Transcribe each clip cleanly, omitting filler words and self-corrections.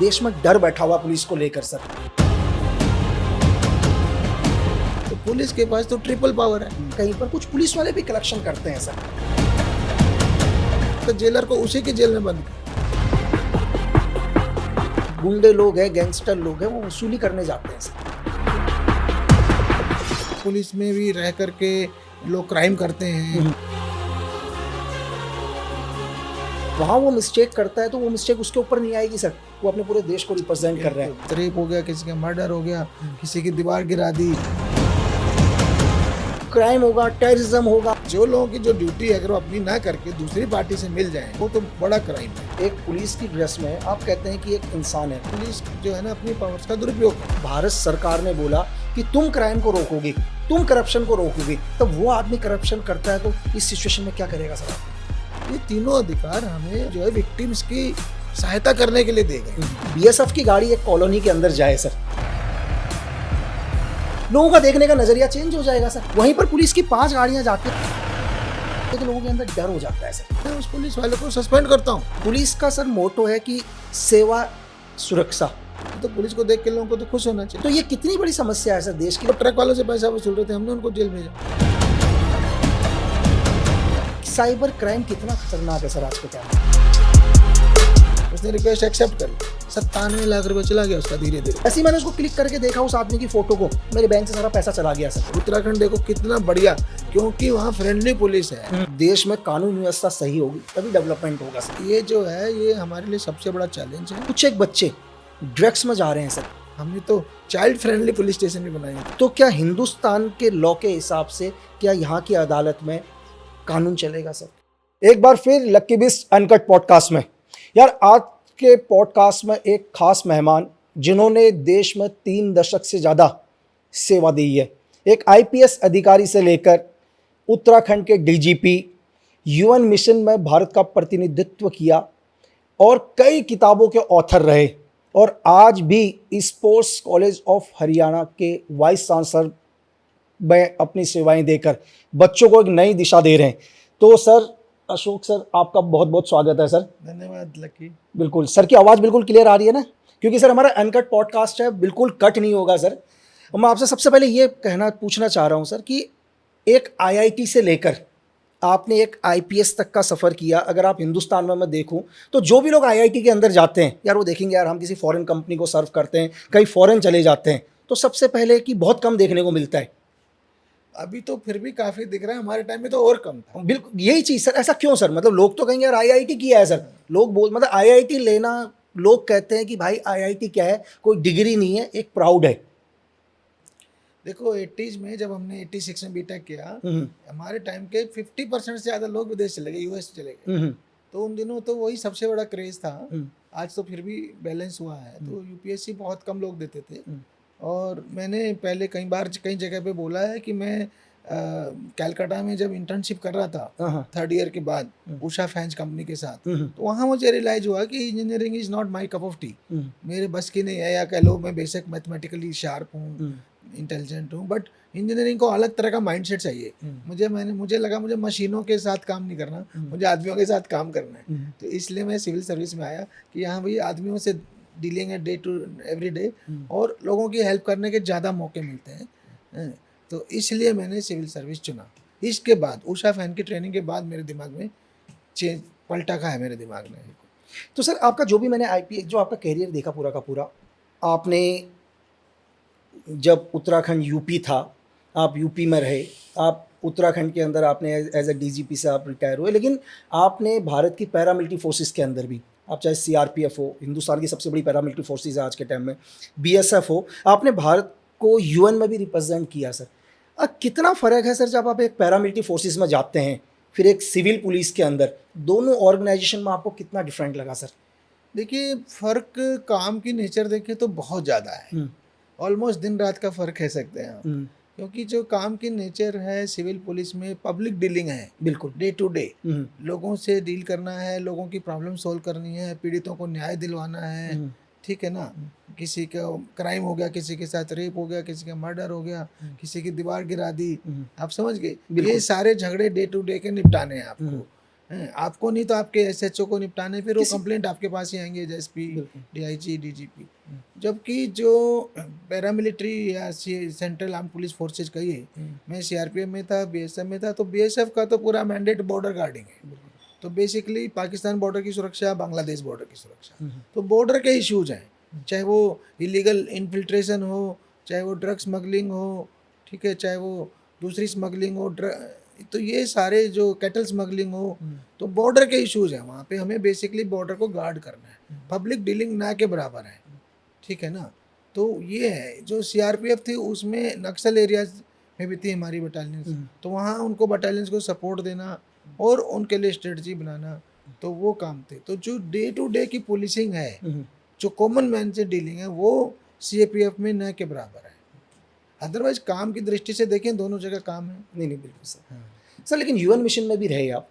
देश में डर बैठा हुआ पुलिस को लेकर सर। तो पुलिस के पास तो ट्रिपल पावर है। कहीं पर कुछ पुलिस वाले भी कलेक्शन करते हैं सर। तो जेलर को उसी की जेल में बंद कर। गुंडे लोग हैं, गैंगस्टर लोग हैं, वो वसूली करने जाते हैं सर। पुलिस में भी रह करके लोग क्राइम करते हैं। वहाँ वो मिस्टेक करता है तो वो मिस्टेक उसके ऊपर नहीं आएगी सर। वो अपने पूरे देश को रिप्रेजेंट कर रहा है। रेप हो गया, किसी का मर्डर हो गया, किसी की दीवार गिरा दी। क्राइम होगा, टेररिज्म होगा। जो लोगों की जो ड्यूटी है अगर वो अपनी ना करके दूसरी पार्टी से मिल जाए वो तो बड़ा क्राइम है। एक पुलिस की ड्रेस में आप कहते हैं कि एक इंसान है। पुलिस जो है ना अपनी पावर्स का दुरुपयोग करती भारत सरकार ने बोला कि तुम क्राइम को रोकोगे, तुम करप्शन को रोकोगे, तब वो आदमी करप्शन करता है तो इस सिचुएशन में क्या करेगा सर? है। ये तीनों अधिकार हमें जो है विक्टिम्स की सहायता करने के लिए दे गए। बीएसएफ की गाड़ी एक कॉलोनी के अंदर जाए सर, लोगों का देखने का नजरिया चेंज हो जाएगा सर। वहीं पर पुलिस की 5 गाड़ियां जाती हैं तो लोगों के अंदर डर हो जाता है सर। मैं उस पुलिस वाले को सस्पेंड करता हूँ। पुलिस का सर मोटो है कि सेवा सुरक्षा। तो पुलिस को देख के लोगों को तो खुश होना चाहिए। तो ये कितनी बड़ी समस्या है सर देश की। तो ट्रक वालों से पैसा वसूल रहे थे, हमने उनको जेल भेजा। साइबर क्राइम कितना खतरनाक है सर आज के टाइम में। उसने रिक्वेस्ट एक्सेप्ट कर ली, 97 लाख रुपए चला गया उसका धीरे धीरे। ऐसे ही मैंने उसको क्लिक करके देखा उस आदमी की फोटो को, मेरे बैंक से सारा पैसा चला गया सर। उत्तराखंड देखो कितना बढ़िया, क्योंकि वहाँ फ्रेंडली पुलिस है। देश में कानून व्यवस्था सही होगी तभी डेवलपमेंट होगा सर। ये जो है ये हमारे लिए सबसे बड़ा चैलेंज है। कुछ एक बच्चे ड्रग्स में जा रहे हैं सर। हमने तो चाइल्ड फ्रेंडली पुलिस स्टेशन भी बनाए हैं। तो क्या हिंदुस्तान के लॉ के हिसाब से क्या यहाँ की अदालत में कानून चलेगा सर? एक बार फिर लक्की बिस्ट अनकट पॉडकास्ट में यार, आज के पॉडकास्ट में एक खास मेहमान जिन्होंने देश में 3 दशक से ज़्यादा सेवा दी है। एक आईपीएस अधिकारी से लेकर उत्तराखंड के डीजीपी, यूएन मिशन में भारत का प्रतिनिधित्व किया और कई किताबों के ऑथर रहे और आज भी स्पोर्ट्स कॉलेज ऑफ हरियाणा के वाइस चांसलर में अपनी सेवाएं देकर बच्चों को एक नई दिशा दे रहे हैं। तो सर अशोक सर, आपका बहुत बहुत स्वागत है सर। धन्यवाद लकी। बिल्कुल सर, की आवाज़ बिल्कुल क्लियर आ रही है ना? क्योंकि सर हमारा अनकट पॉडकास्ट है, बिल्कुल कट नहीं होगा सर। और मैं आपसे सबसे पहले ये पूछना चाह रहा हूँ सर कि एक आईआईटी से लेकर आपने एक आईपीएस तक का सफ़र किया। अगर आप हिंदुस्तान में मैं देखूं तो जो भी लोग आईआईटी के अंदर जाते हैं यार, वो देखेंगे यार हम किसी फॉरेन कंपनी को सर्व करते हैं, कई फॉरेन चले जाते हैं, तो सबसे पहले कि बहुत कम देखने को मिलता है। अभी तो फिर भी काफी दिख रहा है, हमारे टाइम में तो और कम था। बिल्कुल यही चीज़ सर। ऐसा क्यों सर? मतलब लोग तो कहेंगे यार आईआईटी किया है सर, लोग मतलब आईआईटी लेना, लोग कहते हैं कि भाई आईआईटी क्या है, कोई डिग्री नहीं है, एक प्राउड है। देखो 80s में जब हमने 86 में बीटेक किया, हमारे टाइम के 50% से ज़्यादा लोग विदेश चले गए, यूएस चले गए। तो उन दिनों तो वही सबसे बड़ा क्रेज था। आज तो फिर भी बैलेंस हुआ है। तो यूपीएससी बहुत कम लोग देते थे। और मैंने पहले कई जगह पे बोला है कि मैं कलकत्ता में जब इंटर्नशिप कर रहा था 3rd ईयर के बाद उषा फैंस कंपनी के साथ, तो वहाँ मुझे रियलाइज हुआ कि engineering is not my cup of T. मेरे बस की नहीं है, या कह लो मैं बेसिक मैथमेटिकली शार्प हूँ, इंटेलिजेंट हूँ, बट इंजीनियरिंग को अलग तरह का माइंडसेट चाहिए। मुझे लगा मुझे मशीनों के साथ काम नहीं करना, मुझे आदमियों के साथ काम करना है। तो इसलिए मैं सिविल सर्विस में आया कि यहाँ भाई आदमियों से डीलिंग है डे टू एवरी डे, और लोगों की हेल्प करने के ज़्यादा मौके मिलते हैं। तो इसलिए मैंने सिविल सर्विस चुना। इसके बाद उषा फैन की ट्रेनिंग के बाद मेरे दिमाग में पलटा खा है मेरे दिमाग में। तो सर आपका जो भी मैंने आईपीएस जो आपका कैरियर देखा पूरा का पूरा, आपने जब उत्तराखंड यूपी था, आप यूपी में रहे, आप उत्तराखंड के अंदर आपने एज ए डीजीपी से आप रिटायर हुए, लेकिन आपने भारत की पैरामिलिट्री फोर्सेस के अंदर भी, आप चाहे सीआरपीएफ हो, हिंदुस्तान की सबसे बड़ी पैरामिलिट्री फोर्सेस है आज के टाइम में, बीएसएफ हो, आपने भारत को यूएन में भी रिप्रेजेंट किया सर। कितना फ़र्क है सर जब आप एक पैरामिलिट्री फोर्सेस में जाते हैं फिर एक सिविल पुलिस के अंदर, दोनों ऑर्गेनाइजेशन में आपको कितना डिफरेंट लगा सर? देखिए फ़र्क काम की नेचर देखें तो बहुत ज़्यादा है, ऑलमोस्ट दिन रात का फ़र्क कह सकते हैं आप। क्योंकि जो काम की नेचर है सिविल पुलिस में, पब्लिक डीलिंग है, बिल्कुल डे टू डे लोगों से डील करना है, लोगों की प्रॉब्लम सॉल्व करनी है, पीड़ितों को न्याय दिलवाना है, ठीक है ना। किसी का क्राइम हो गया, किसी के साथ रेप हो गया, किसी का मर्डर हो गया, किसी की दीवार गिरा दी, आप समझ गए, ये सारे झगड़े डे टू डे के निपटाने हैं आपको। हैं, आपको नहीं तो आपके एसएचओ को निपटाने, फिर वो किसी- कंप्लेंट आपके पास ही आएंगे, एसपी, बिल्कुल। DIG, DGP. जबकि जो पैरामिलिट्री या सेंट्रल आर्म पुलिस फोर्सेज कहिए, मैं सीआरपीएफ में था, बीएसएफ में था, तो बीएसएफ का तो पूरा मैंडेट बॉर्डर गार्डिंग है। तो बेसिकली पाकिस्तान बॉर्डर की सुरक्षा, बांग्लादेश बॉर्डर की सुरक्षा, तो बॉर्डर के इश्यूज हैं, चाहे वो इलीगल इन्फिल्ट्रेशन हो, चाहे वो ड्रग स्मगलिंग हो, ठीक है, चाहे वो दूसरी स्मगलिंग हो, तो ये सारे जो कैटल स्मगलिंग हो, तो बॉर्डर के इश्यूज हैं वहाँ पे। हमें बेसिकली बॉर्डर को गार्ड करना है, पब्लिक डीलिंग ना के बराबर है, ठीक है ना। तो ये है, जो सीआरपीएफ थी उसमें नक्सल एरियाज में भी थी हमारी बटालियंस, तो वहाँ उनको बटालियंस को सपोर्ट देना और उनके लिए स्ट्रेटजी बनाना, तो वो काम थे। तो जो डे टू डे की पुलिसिंग है, जो कॉमन मैन से डीलिंग है, वो सीएपीएफ में न के बराबर है। अदरवाइज काम की दृष्टि से देखें, दोनों जगह काम है। नहीं नहीं, बिल्कुल सर। सर लेकिन यूएन मिशन में भी रहे आप,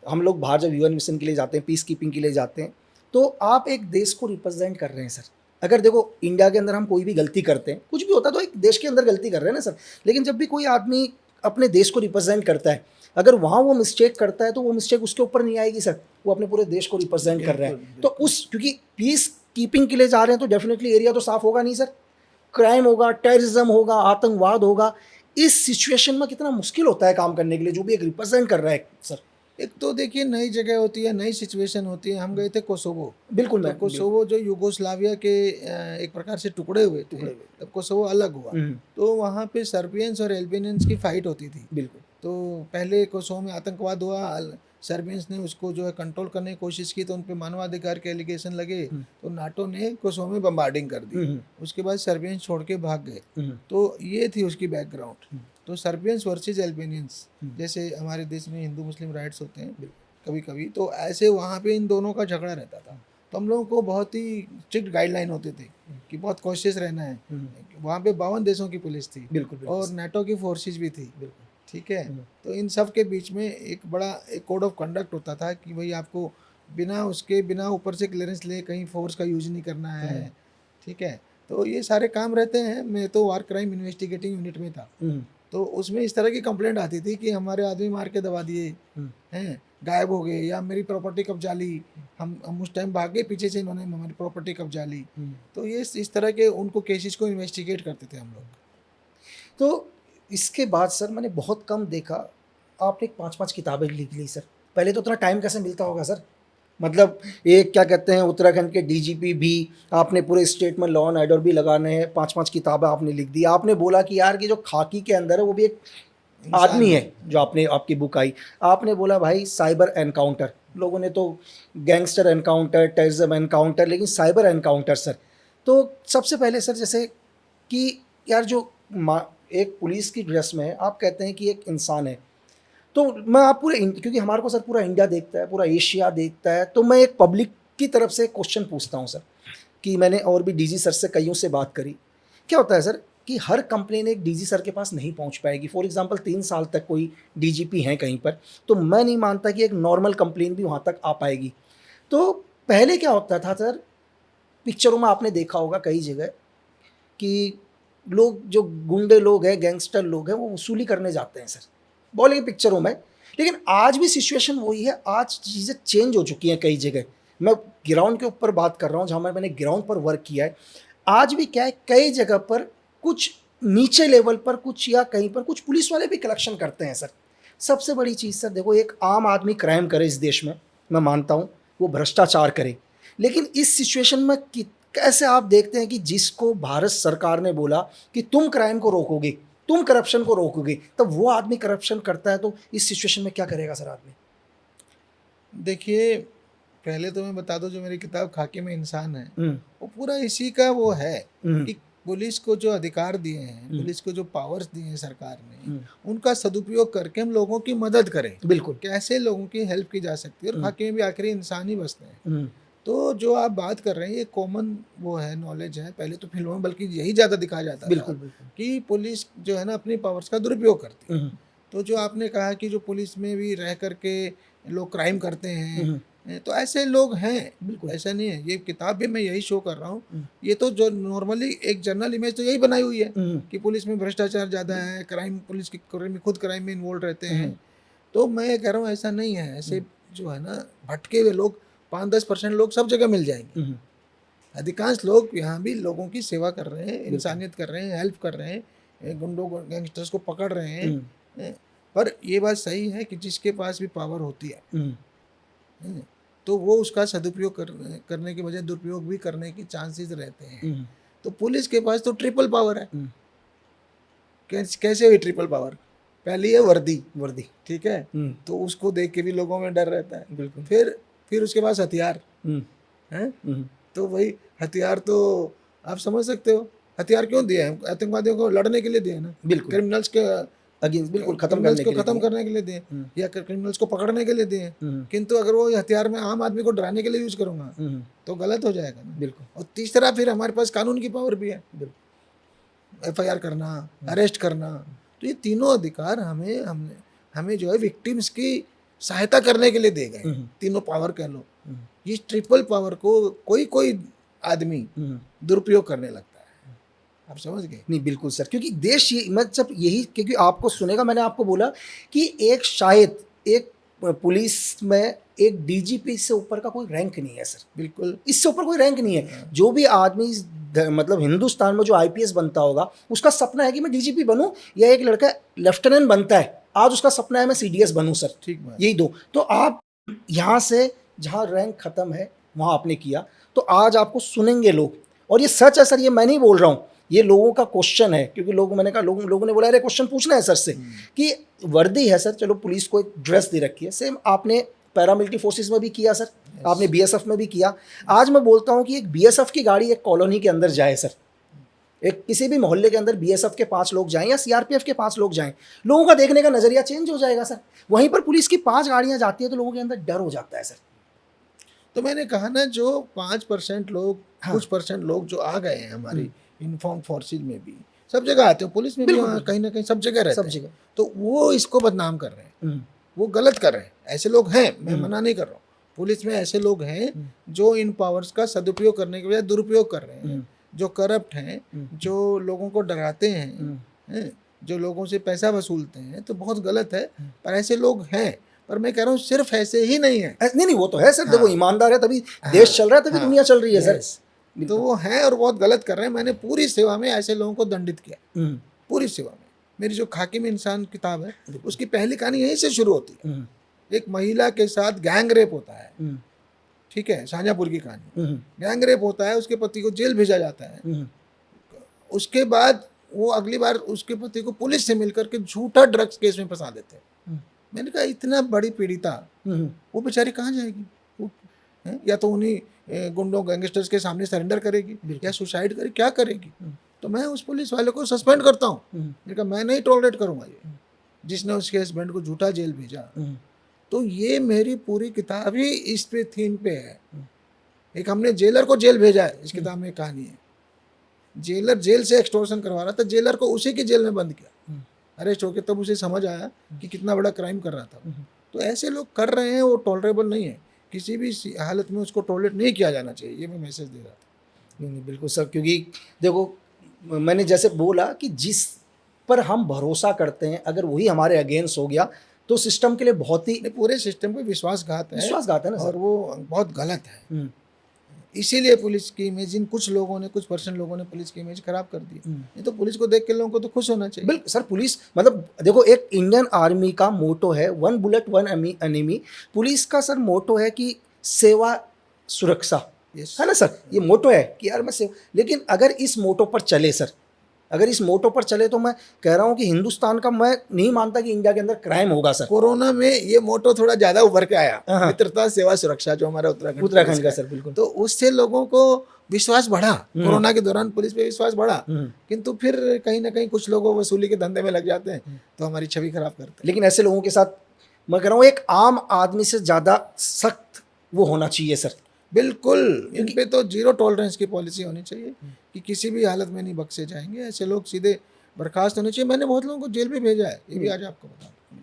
हम लोग बाहर जब यूएन मिशन के लिए जाते हैं, पीस कीपिंग के लिए जाते हैं, तो आप एक देश को रिप्रेजेंट कर रहे हैं सर। अगर देखो इंडिया के अंदर हम कोई भी गलती करते हैं, कुछ भी होता है तो एक देश के अंदर गलती कर रहे हैं ना सर, लेकिन जब भी कोई आदमी अपने देश को रिप्रेजेंट करता है, अगर वहाँ वो मिस्टेक करता है तो वो मिस्टेक उसके ऊपर नहीं आएगी सर, वो अपने पूरे देश को रिप्रेजेंट कर रहा है। तो उस, क्योंकि पीस कीपिंग के लिए जा रहे हैं तो डेफिनेटली एरिया तो साफ होगा नहीं सर, क्राइम होगा, टेररिज्म होगा, आतंकवाद होगा। इस सिचुएशन में कितना मुश्किल होता है काम करने के लिए जो भी एक रिप्रेजेंट कर रहा है सर। एक तो देखिए नई जगह होती है, नई सिचुएशन होती है। हम गए थे कोसोवो, बिल्कुल तो मैं कोसोवो जो युगोस्लाविया के एक प्रकार से टुकड़े हुए थे, तब कोसोवो अलग हुआ, तो वहाँ पे सर्बियंस और एल्बेनियंस की फाइट होती थी। बिल्कुल। तो पहले कोसोवो में आतंकवाद हुआ, सर्बियंस ने उसको जो है कंट्रोल करने की कोशिश की, तो उन पे मानवाधिकार के एलिगेशन लगे, तो नाटो ने कोसोवो में बम्बार्डिंग कर दी। उसके बाद सर्बियंस छोड़ के भाग गए। तो ये थी उसकी बैकग्राउंड। तो सर्बियंस वर्सेस एल्बेनियंस, जैसे हमारे देश में हिंदू मुस्लिम राइट्स होते हैं कभी कभी, तो ऐसे वहाँ पे इन दोनों का झगड़ा रहता था। तो हम लोगों को बहुत ही स्ट्रिक्ट गाइडलाइन होते थे कि बहुत कॉशियस रहना है। वहाँ पे 52 देशों की पुलिस थी, बिल्कुल और नाटो की फोर्सेज भी थी, ठीक है। तो इन सब के बीच में एक बड़ा एक कोड ऑफ कंडक्ट होता था कि भाई आपको बिना ऊपर से क्लियरेंस ले कहीं फोर्स का यूज नहीं करना है, ठीक है। तो ये सारे काम रहते हैं। मैं तो वार क्राइम इन्वेस्टिगेटिंग यूनिट में था, तो उसमें इस तरह की कंप्लेंट आती थी कि हमारे आदमी मार के दबा दिए हैं, गायब हो गए, या मेरी प्रॉपर्टी कब्जा ली, हम उस टाइम भागे, पीछे से इन्होंने हमारी प्रॉपर्टी कब्जा ली। तो ये इस तरह के उनको केसेस को इन्वेस्टिगेट करते थे हम लोग। तो इसके बाद सर मैंने बहुत कम देखा, आपने 5-5 किताबें लिख ली सर। पहले तो उतना टाइम कैसे मिलता होगा सर? मतलब एक क्या कहते हैं, उत्तराखंड के डीजीपी भी, आपने पूरे स्टेट में लॉ एंड ऑर्डर भी लगाने हैं, 5-5 किताबें आपने लिख दी। आपने बोला कि यार कि जो खाकी के अंदर है वो भी एक आदमी है, जो आपने आपकी बुक आई, आपने बोला भाई साइबर एनकाउंटर, लोगों ने तो गैंगस्टर एनकाउंटर, टेररिज्म एनकाउंटर, लेकिन साइबर एनकाउंटर सर। तो सबसे पहले सर, जैसे कि यार जो एक पुलिस की ड्रेस में आप कहते हैं कि एक इंसान है, तो मैं आप पूरे क्योंकि हमारे को सर पूरा इंडिया देखता है, पूरा एशिया देखता है, तो मैं एक पब्लिक की तरफ से क्वेश्चन पूछता हूँ सर, कि मैंने और भी डीजी सर से कईयों से बात करी। क्या होता है सर कि हर कंप्लेन एक डीजी सर के पास नहीं पहुंच पाएगी। फॉर एग्जांपल 3 साल तक कोई डीजीपी हैं कहीं पर, तो मैं नहीं मानता कि एक नॉर्मल कंप्लेन भी वहाँ तक आ पाएगी। तो पहले क्या होता था सर, पिक्चरों में आपने देखा होगा कई जगह कि लोग, जो गुंडे लोग हैं, गैंगस्टर लोग हैं, वो वसूली करने जाते हैं सर, बॉलीवुड पिक्चरों में। लेकिन आज भी सिचुएशन वही है, आज चीज़ें चेंज हो चुकी हैं कई जगह। मैं ग्राउंड के ऊपर बात कर रहा हूँ, जहाँ मैंने ग्राउंड पर वर्क किया है। आज भी क्या है, कई जगह पर कुछ नीचे लेवल पर कुछ, या कहीं पर कुछ पुलिस वाले भी कलेक्शन करते हैं सर। सबसे बड़ी चीज़ सर देखो, एक आम आदमी क्राइम करे इस देश में, मैं मानता हूँ वो भ्रष्टाचार करे, लेकिन इस सिचुएशन में कैसे आप देखते हैं कि जिसको भारत सरकार ने बोला कि तुम क्राइम को रोकोगे, तुम करप्शन को रोकोगे, तब वो आदमी करप्शन करता है, तो इस सिचुएशन में क्या करेगा सर आदमी? देखिए, पहले तो मैं बता दूं, जो मेरी किताब खाकी में इंसान है, वो पूरा इसी का वो है कि पुलिस को जो अधिकार दिए हैं, पुलिस को जो पावर्स दिए हैं सरकार ने, उनका सदुपयोग करके हम लोगों की मदद करें। बिल्कुल। कैसे लोगों की हेल्प की जा सकती है, और खाकी में भी आखिरी इंसान ही बसते हैं। तो जो आप बात कर रहे हैं, ये कॉमन वो है, नॉलेज है। पहले तो फिल्मों में बल्कि यही ज़्यादा दिखाया जाता था कि पुलिस जो है ना अपनी पावर्स का दुरुपयोग करती है। तो जो आपने कहा कि जो पुलिस में भी रह करके लोग क्राइम करते हैं, तो ऐसे लोग हैं, बिल्कुल ऐसा नहीं है। ये किताब भी मैं यही शो कर रहा हूँ। ये तो जो नॉर्मली एक जनरल इमेज तो यही बनाई हुई है कि पुलिस में भ्रष्टाचार ज़्यादा है, क्राइम, पुलिस की खुद क्राइम में इन्वॉल्व रहते हैं। तो मैं कह रहा हूँ ऐसा नहीं है। ऐसे जो है ना भटके हुए लोग 5-10% लोग सब जगह मिल जाएंगे। अधिकांश लोग यहाँ भी लोगों की सेवा कर रहे हैं, इंसानियत कर रहे हैं, हेल्प कर रहे हैं, गुंडों गैंगस्टर्स को पकड़ रहे हैं। पर ये बात सही है कि जिसके पास भी पावर होती है तो वो उसका सदुपयोग करने के बजाय दुरुपयोग भी करने के चांसेस रहते हैं। तो पुलिस के पास तो ट्रिपल पावर है। कैसे हुई ट्रिपल पावर? पहली है वर्दी, ठीक है, तो उसको देख के भी लोगों में डर रहता है। बिल्कुल। फिर उसके पास हथियार हैं, तो वही हथियार तो आप समझ सकते हो हथियार क्यों दिए हैं? आतंकवादियों को लड़ने के लिए दिए ना, बिल्कुल। क्रिमिनल्स के अगेंस्ट, बिल्कुल, क्रिमिनल्स को खत्म करने के लिए दिए या क्रिमिनल्स को पकड़ने के लिए दिए। किंतु अगर वो हथियार मैं आम आदमी को डराने के लिए यूज करूंगा तो गलत हो जाएगा ना। बिल्कुल। और तीसरा फिर हमारे पास कानून की पावर भी है, FIR करना, अरेस्ट करना। तो ये तीनों अधिकार हमें जो है विक्टिम्स की सहायता करने के लिए दे गए। तीनों पावर कह लो। ये ट्रिपल पावर को कोई आदमी दुरुपयोग करने लगता है। आप समझ गए? नहीं, बिल्कुल सर, क्योंकि देश ये मैं जब यही, क्योंकि आपको सुनेगा, मैंने आपको बोला कि एक शायद एक पुलिस में एक DGP से ऊपर का कोई रैंक नहीं है सर। बिल्कुल, इससे ऊपर कोई रैंक नहीं है। जो भी आदमी मतलब हिंदुस्तान में जो IPS बनता होगा उसका सपना है कि मैं DGP बनूं, या एक लड़का लेफ्टिनेंट बनता है आज उसका सपना है मैं CDS बनूं सर। ठीक बात। यही दो। तो आप यहाँ से जहाँ रैंक खत्म है वहाँ आपने किया, तो आज आपको सुनेंगे लोग। और ये सच है सर, ये मैं नहीं बोल रहा हूँ, ये लोगों का क्वेश्चन है। क्योंकि मैंने कहा लोगों ने बोला अरे क्वेश्चन पूछना है सर से कि वर्दी है सर, चलो पुलिस को एक ड्रेस दे रखी है, सेम आपने पैरामिलिट्री फोर्सेस में भी किया सर, आपने BSF में भी किया। आज मैं बोलता हूँ कि एक BSF की गाड़ी एक कॉलोनी के अंदर जाए सर, एक किसी भी मोहल्ले के अंदर BSF के 5 लोग जाएं या CRPF के 5 लोग जाएं, लोगों का देखने का नजरिया चेंज हो जाएगा सर। वहीं पर पुलिस की 5 गाड़ियां जाती है तो लोगों के अंदर डर हो जाता है सर। तो मैंने कहा ना, जो 5% लोग, कुछ परसेंट लोग जो आ गए हैं हमारी यूनिफॉर्म फोर्सेज में भी, सब जगह आते हो, पुलिस में भी कहीं ना कहीं सब जगह रहते हैं, सब जगह। तो वो इसको बदनाम कर रहे हैं, वो गलत कर रहे हैं। ऐसे लोग हैं, मैं मना नहीं कर रहा हूँ, पुलिस में ऐसे लोग हैं जो इन पावर्स का सदुपयोग करने के बजाय दुरुपयोग कर रहे हैं, जो करप्ट हैं, जो लोगों को डराते हैं, जो लोगों से पैसा वसूलते हैं, तो बहुत गलत है। पर ऐसे लोग हैं, पर मैं कह रहा हूँ सिर्फ ऐसे ही नहीं है। नहीं, वो तो है सर। देखो, ईमानदार है तभी देश चल रहा है, तभी दुनिया चल रही है सर। तो वो हैं और बहुत गलत कर रहे हैं। मैंने पूरी सेवा में ऐसे लोगों को दंडित किया, पूरी सेवा में। मेरी जो खाकी में इंसान किताब है, उसकी पहली कहानी यहीं से शुरू होती है। एक महिला के साथ गैंग रेप होता है, ठीक है, शाहजहाँपुर की कहानी। गैंग रेप होता है, उसके पति को जेल भेजा जाता है। उसके बाद वो अगली बार उसके पति को पुलिस से मिलकर के झूठा ड्रग्स केस में फंसा देते हैं। मैंने कहा इतना बड़ी पीड़िता, वो बेचारी कहाँ जाएगी? या तो उन्हीं गुंडों गैंगस्टर्स के सामने सरेंडर करेगी या सुसाइड करेगी, क्या करेगी? तो मैं उस पुलिस वाले को सस्पेंड करता हूँ। मैंने कहा मैं नहीं टॉलरेट करूँगा ये, जिसने उसके हस्बैंड को झूठा जेल भेजा। तो ये मेरी पूरी किताब ही इस पे थीम पे है। एक हमने जेलर को जेल भेजा है, इस किताब में कहानी है। जेलर जेल से एक्सटॉर्शन करवा रहा था, जेलर को उसी की जेल में बंद किया, अरेस्ट होके, तब उसे समझ आया कि कितना बड़ा क्राइम कर रहा था। तो ऐसे लोग कर रहे हैं, वो टॉलरेबल नहीं है, किसी भी हालत में उसको टॉलरेट नहीं किया जाना चाहिए। ये मैं मैसेज दे रहा था। नहीं, बिल्कुल सर, क्योंकि देखो मैंने जैसे बोला कि जिस पर हम भरोसा करते हैं अगर वही हमारे अगेंस्ट हो गया तो सिस्टम के लिए बहुत ही, पूरे सिस्टम पे विश्वासघात है ना सर, और वो बहुत गलत है। इसीलिए पुलिस की इमेज, कुछ लोगों ने, कुछ परसेंट लोगों ने पुलिस की इमेज खराब कर दी। नहीं तो पुलिस को देख के लोगों को तो खुश होना चाहिए। बिल्कुल सर, पुलिस मतलब देखो, एक इंडियन आर्मी का मोटो है 1 बुलेट 1 एनिमी। पुलिस का सर मोटो है कि सेवा सुरक्षा, है ना सर? ये मोटो है कि यार मैं सेवा। लेकिन अगर इस मोटो पर चले सर, अगर इस मोटो पर चले तो मैं कह रहा हूँ कि हिंदुस्तान का, मैं नहीं मानता कि इंडिया के अंदर क्राइम होगा सर। कोरोना में ये मोटो थोड़ा ज्यादा उभर के आया, मित्रता सेवा सुरक्षा, जो हमारा उत्तराखंड का सर, बिल्कुल। तो उससे लोगों को विश्वास बढ़ा, कोरोना के दौरान पुलिस पे विश्वास बढ़ा। किंतु फिर कहीं ना कहीं कुछ लोग वसूली के धंधे में लग जाते हैं, तो हमारी छवि खराब करते हैं। लेकिन ऐसे लोगों के साथ मैं कह रहा हूँ एक आम आदमी से ज्यादा सख्त वो होना चाहिए सर। बिल्कुल, इन पे तो 0 टॉलरेंस की पॉलिसी होनी चाहिए कि किसी भी हालत में नहीं बख्शे जाएंगे। ऐसे लोग सीधे बर्खास्त होने चाहिए। मैंने बहुत लोगों को जेल भी भेजा है, ये भी आज आपको बता दूं।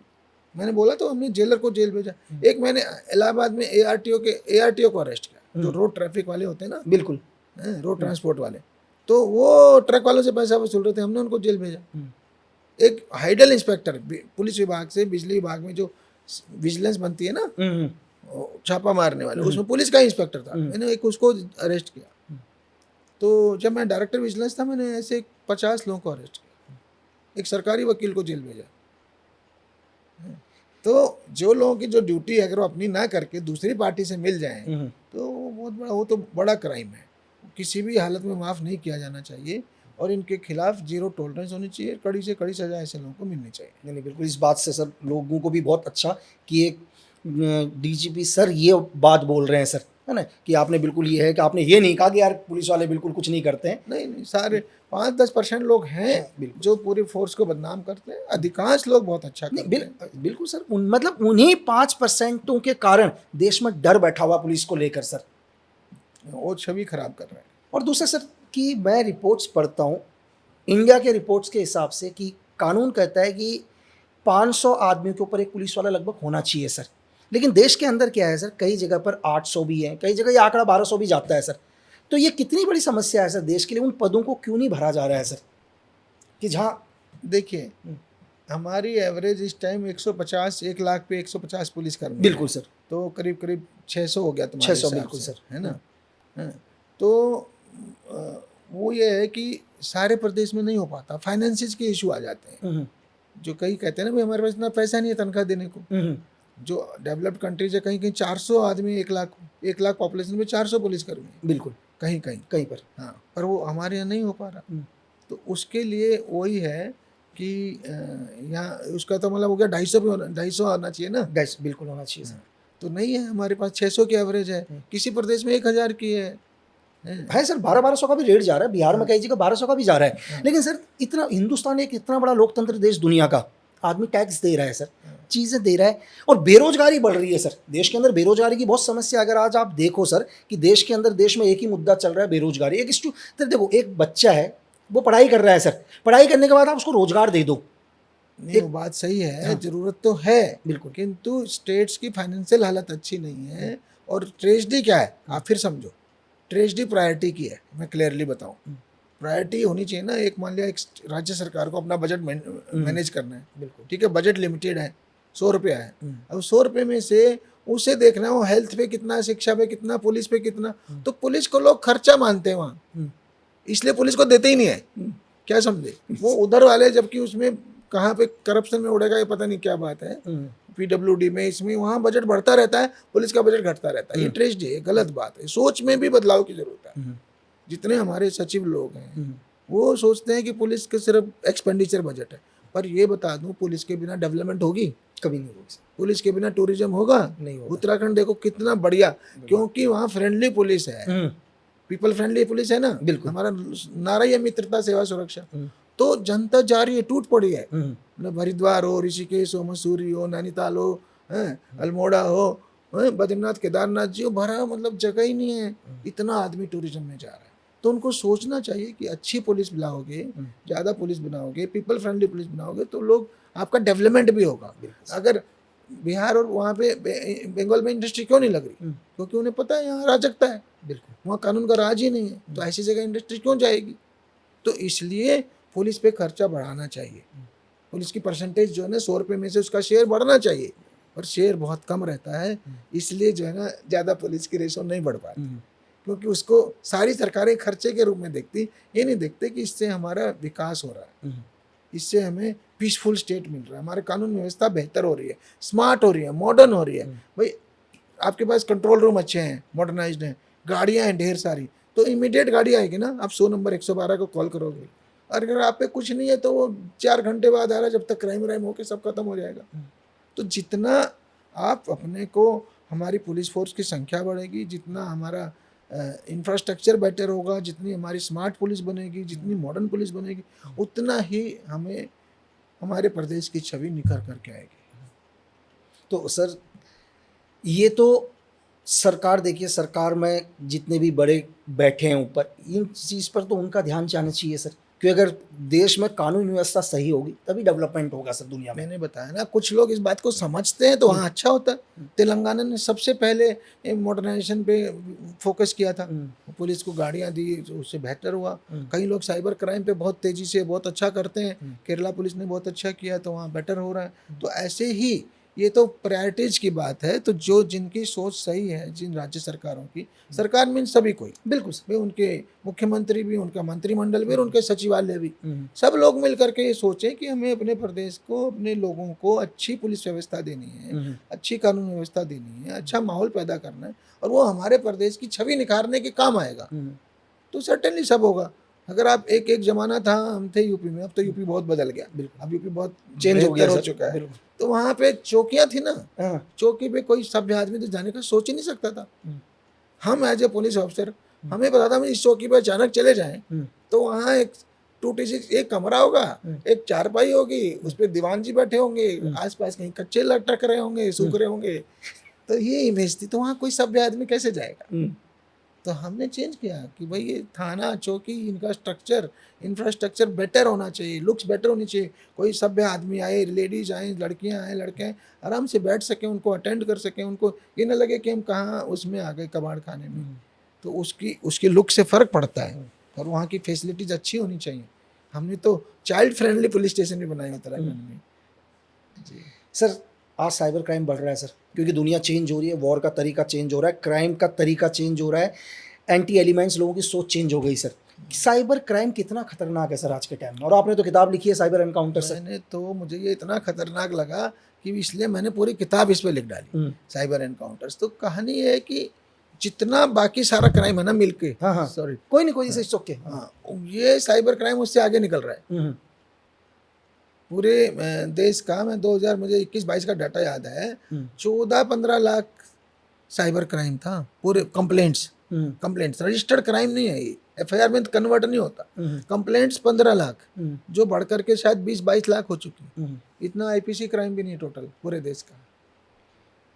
मैंने बोला तो हमने जेलर को जेल भेजा। एक मैंने इलाहाबाद में ARTO को अरेस्ट किया, जो रोड ट्रैफिक वाले होते हैं ना, बिल्कुल, रोड ट्रांसपोर्ट वाले, तो वो ट्रक वालों से पैसा वसूल रहे थे, हमने उनको जेल भेजा। एक हाइडल इंस्पेक्टर पुलिस विभाग से बिजली विभाग में जो विजिलेंस बनती है ना, छापा मारने वाले, उसमें पुलिस का इंस्पेक्टर था, मैंने एक उसको अरेस्ट किया। तो जब मैं डायरेक्टर विजिलेंस था, मैंने ऐसे 50 लोगों को अरेस्ट किया, एक सरकारी वकील को जेल भेजा। तो जो लोगों की जो ड्यूटी है अगर वो अपनी ना करके दूसरी पार्टी से मिल जाएं तो बहुत बड़ा, वो तो बड़ा क्राइम है, किसी भी हालत में माफ़ नहीं किया जाना चाहिए और इनके खिलाफ जीरो टॉलरेंस होनी चाहिए, कड़ी से कड़ी सजा ऐसे लोगों को मिलनी चाहिए। नहीं नहीं बिल्कुल, इस बात से सर लोगों को भी बहुत अच्छा कि एक डीजीपी सर ये बात बोल रहे हैं सर, है ना, कि आपने बिल्कुल ये है कि आपने ये नहीं कहा कि यार पुलिस वाले बिल्कुल कुछ नहीं करते हैं। नहीं नहीं, सारे 5-10% लोग हैं जो पूरी फोर्स को बदनाम करते हैं, अधिकांश लोग बहुत अच्छा करते हैं। बिल्कुल सर, मतलब उन्हीं 5% के कारण देश में डर बैठा हुआ पुलिस को लेकर सर, वो छवि खराब कर रहे हैं। और दूसरा सर कि मैं रिपोर्ट्स पढ़ता हूँ इंडिया के रिपोर्ट्स के हिसाब से कि कानून कहता है कि 500 आदमियों के ऊपर एक पुलिस वाला लगभग होना चाहिए सर, लेकिन देश के अंदर क्या है सर, कई जगह पर 800 भी है, कई जगह ये आंकड़ा 1200 भी जाता है सर। तो ये कितनी बड़ी समस्या है सर देश के लिए, उन पदों को क्यों नहीं भरा जा रहा है सर, कि जहाँ देखिए हमारी एवरेज इस टाइम 150, 1 लाख पे 150 पुलिस कर्मी बिल्कुल सर, तो करीब करीब 600 हो गया तुम्हारे 600 हिसाब बिल्कुल से, सर, है ना। हाँ, तो वो ये है कि सारे प्रदेश में नहीं हो पाता, फाइनेंसिस के इशू आ जाते हैं। जो कई कहते हैं ना भाई हमारे पास इतना पैसा नहीं है तनख्वाह देने को, जो डेवलप्ड कंट्रीज है कहीं कहीं 400 आदमी 1 लाख पॉपुलेशन में 400 पुलिसकर्मी, बिल्कुल कहीं कहीं कहीं पर, हाँ, पर वो हमारे यहाँ नहीं हो पा रहा। तो उसके लिए वही है कि यहाँ उसका तो मतलब हो गया 250 आना चाहिए ना, बिल्कुल होना चाहिए सर। तो नहीं है, हमारे पास 600 की एवरेज है, किसी प्रदेश में 1000 की है सर 1200 का भी रेट जा रहा है, बिहार में कई जगह 1200 का भी जा रहा है। लेकिन सर इतना हिंदुस्तान एक इतना बड़ा लोकतंत्र देश दुनिया का, आदमी टैक्स दे रहा है सर, चीज़ें दे रहा है, और बेरोजगारी बढ़ रही है सर देश के अंदर। बेरोजगारी की बहुत समस्या, अगर आज आप देखो सर कि देश के अंदर, देश में एक ही मुद्दा चल रहा है, बेरोजगारी। तो देखो एक बच्चा है वो पढ़ाई कर रहा है सर, पढ़ाई करने के बाद आप उसको रोजगार दे दो, नहीं वो बात सही है, जरूरत तो है बिल्कुल, किंतु स्टेट्स की फाइनेंशियल हालत अच्छी नहीं है। और ट्रेजेडी क्या है आप फिर समझो, ट्रेजेडी प्रायोरिटी की है, मैं क्लियरली बताऊं। प्रायोरिटी होनी चाहिए ना, एक मान लिया एक राज्य सरकार को अपना बजट मैनेज करना है, बिल्कुल ठीक है, बजट लिमिटेड है, 100 रुपया है, अब 100 रुपये में से उसे देखना हो हेल्थ पे कितना, शिक्षा पे कितना, पुलिस पे कितना, तो पुलिस को लोग खर्चा मानते हैं वहाँ, इसलिए पुलिस को देते ही नहीं है। क्या समझे, वो उधर वाले, जबकि उसमें कहाँ पे करप्शन में उड़ेगा ये पता नहीं क्या बात है, पीडब्ल्यूडी में, इसमें वहाँ बजट बढ़ता रहता है, पुलिस का बजट घटता रहता है। ये ट्रेजेडी है, गलत बात है, सोच में भी बदलाव की जरूरत है। जितने हमारे सचिव लोग हैं वो सोचते हैं कि पुलिस के सिर्फ एक्सपेंडिचर बजट है, पर ये बता दूं पुलिस के बिना डेवलपमेंट होगी? कभी नहीं होगी। पुलिस के बिना टूरिज्म होगा? नहीं होगा। उत्तराखंड देखो कितना बढ़िया, क्योंकि वहाँ फ्रेंडली पुलिस है, पीपल फ्रेंडली पुलिस है ना, बिल्कुल, हमारा नारा ही है मित्रता सेवा सुरक्षा। तो जनता जा रही है, टूट पड़ी है, मतलब हरिद्वार हो, ऋषिकेश हो, मसूरी हो, नैनीताल हो, अल्मोड़ा हो, बद्रीनाथ केदारनाथ जी हो, भरा मतलब जगह ही नहीं है, इतना आदमी टूरिज्म में जा रहा है। तो उनको सोचना चाहिए कि अच्छी पुलिस बनाओगे, ज़्यादा पुलिस बनाओगे, पीपल फ्रेंडली पुलिस बनाओगे तो लोग, आपका डेवलपमेंट भी होगा। अगर बिहार और वहाँ पे बंगाल में इंडस्ट्री क्यों नहीं लग रही? क्योंकि उन्हें पता है यहाँ अराजकता है, बिल्कुल, वहाँ कानून का राज ही नहीं है, तो ऐसी जगह इंडस्ट्री क्यों जाएगी? तो इसलिए पुलिस पे खर्चा बढ़ाना चाहिए, पुलिस की परसेंटेज जो है ना 100 रुपये में से उसका शेयर बढ़ना चाहिए, और शेयर बहुत कम रहता है, इसलिए जो है ना ज़्यादा पुलिस की रेशो नहीं बढ़ पाती, क्योंकि उसको सारी सरकारें खर्चे के रूप में देखती, ये नहीं देखते कि इससे हमारा विकास हो रहा है, इससे हमें पीसफुल स्टेट मिल रहा है, हमारे कानून व्यवस्था बेहतर हो रही है, स्मार्ट हो रही है, मॉडर्न हो रही है। भाई आपके पास कंट्रोल रूम अच्छे हैं, मॉडर्नाइज्ड हैं, गाड़ियाँ हैं ढेर सारी, तो इमीडिएट गाड़ी आएगी ना, आप 100 नंबर 112 को कॉल करोगे, और अगर आप पे कुछ नहीं है तो वो 4 घंटे बाद आ रहा है, जब तक क्राइम व्राइम होकर सब खत्म हो जाएगा। तो जितना आप अपने को, हमारी पुलिस फोर्स की संख्या बढ़ेगी, जितना हमारा इंफ्रास्ट्रक्चर बेटर होगा, जितनी हमारी स्मार्ट पुलिस बनेगी, जितनी मॉडर्न पुलिस बनेगी, उतना ही हमें हमारे प्रदेश की छवि निखर करके आएगी। तो सर ये तो सरकार, देखिए सरकार में जितने भी बड़े बैठे हैं ऊपर, इन चीज़ पर तो उनका ध्यान जाना चाहिए सर, क्योंकि अगर देश में कानून व्यवस्था सही होगी तभी डेवलपमेंट होगा सर दुनिया में। मैंने बताया ना, कुछ लोग इस बात को समझते हैं तो हाँ अच्छा होता है। तेलंगाना ने सबसे पहले मॉडर्नाइजेशन पे फोकस किया था, पुलिस को गाड़ियाँ दी, उससे बेहतर हुआ। कई लोग साइबर क्राइम पे बहुत तेजी से बहुत अच्छा करते हैं, केरला पुलिस ने बहुत अच्छा किया तो वहाँ बेटर हो रहा है। तो ऐसे ही ये तो प्रायोरिटीज की बात है। तो जो जिनकी सोच सही है, जिन राज्य सरकारों की, सरकार मीन सभी कोई, बिल्कुल सर। भी उनके मुख्यमंत्री भी, उनका मंत्रिमंडल भी और उनके सचिवालय भी, हम्म, सब लोग मिल करके ये सोचें कि हमें अपने प्रदेश को, अपने लोगों को अच्छी पुलिस व्यवस्था देनी है, हम्म, अच्छी कानून व्यवस्था देनी है, अच्छा माहौल पैदा करना है, और वो हमारे प्रदेश की छवि निखारने के काम आएगा, तो सर्टेनली सब होगा। अगर आप एक जमाना था, हम थे यूपी में, अब तो यूपी बहुत बदल गया, बिल्कुल अब यूपी बहुत चेंज हो गया बेहतर हो सर, चुका है। बिल्कुल। तो वहाँ पे चौकियाँ थी ना, हाँ, चौकी पे कोई सभ्य आदमी तो जाने का सोच ही नहीं सकता था। हम्म, हम एज ए पुलिस ऑफिसर, हमें पता था हम इस चौकी पे अचानक चले जाएं हम्म, तो वहाँ एक टूटी सी एक कमरा होगा, एक चारपाई होगी, उस पर दीवान जी बैठे होंगे, आसपास कहीं कच्चे लटक रहे होंगे, सूख रहे होंगे, तो ये इमेज थी। तो वहाँ कोई सभ्य आदमी कैसे जाएगा? तो हमने चेंज किया कि भाई ये थाना चौकी, इनका स्ट्रक्चर, इंफ्रास्ट्रक्चर बेटर होना चाहिए, लुक्स बेटर होनी चाहिए। कोई सभ्य आदमी आए, लेडीज आए, लड़कियां आए, लड़के आए, आराम से बैठ सकें, उनको अटेंड कर सकें, उनको ये ना लगे कि हम कहाँ उसमें आ गए, कबाड़ खाने में। तो उसकी उसकी लुक से फ़र्क पड़ता है, और वहाँ की फैसिलिटीज़ अच्छी होनी चाहिए। हमने तो चाइल्ड फ्रेंडली पुलिस स्टेशन भी बनाए उत्तराखंड में। जी सर आज साइबर क्राइम बढ़ रहा है सर, क्योंकि दुनिया चेंज हो रही है, वॉर का तरीका चेंज हो रहा है, क्राइम का तरीका चेंज हो रहा है, एंटी एलिमेंट्स, लोगों की सोच चेंज हो गई सर। साइबर क्राइम कितना खतरनाक है सर आज के टाइम में, और आपने तो किताब लिखी है साइबर एनकाउंटर सर। मैंने तो, मुझे ये इतना खतरनाक लगा कि इसलिए मैंने पूरी किताब इस पे लिख डाली, साइबर एनकाउंटर्स। तो कहानी ये है कि जितना बाकी सारा क्राइम है ना मिलके, हाँ हाँ सॉरी, कोई नहीं, कोई नहीं सर, ओके। हाँ, ये साइबर क्राइम उससे आगे निकल रहा है। पूरे देश का, मैं 2000 मुझे 21-22 का डाटा याद है, 14-15 लाख साइबर क्राइम था, पूरे कंप्लेंट्स रजिस्टर्ड क्राइम नहीं है ये, एफआईआर में कन्वर्ट नहीं होता। कंप्लेंट्स 15 लाख, जो बढ़ करके शायद 20-22 लाख हो चुकी। इतना आईपीसी क्राइम भी नहीं टोटल पूरे देश का।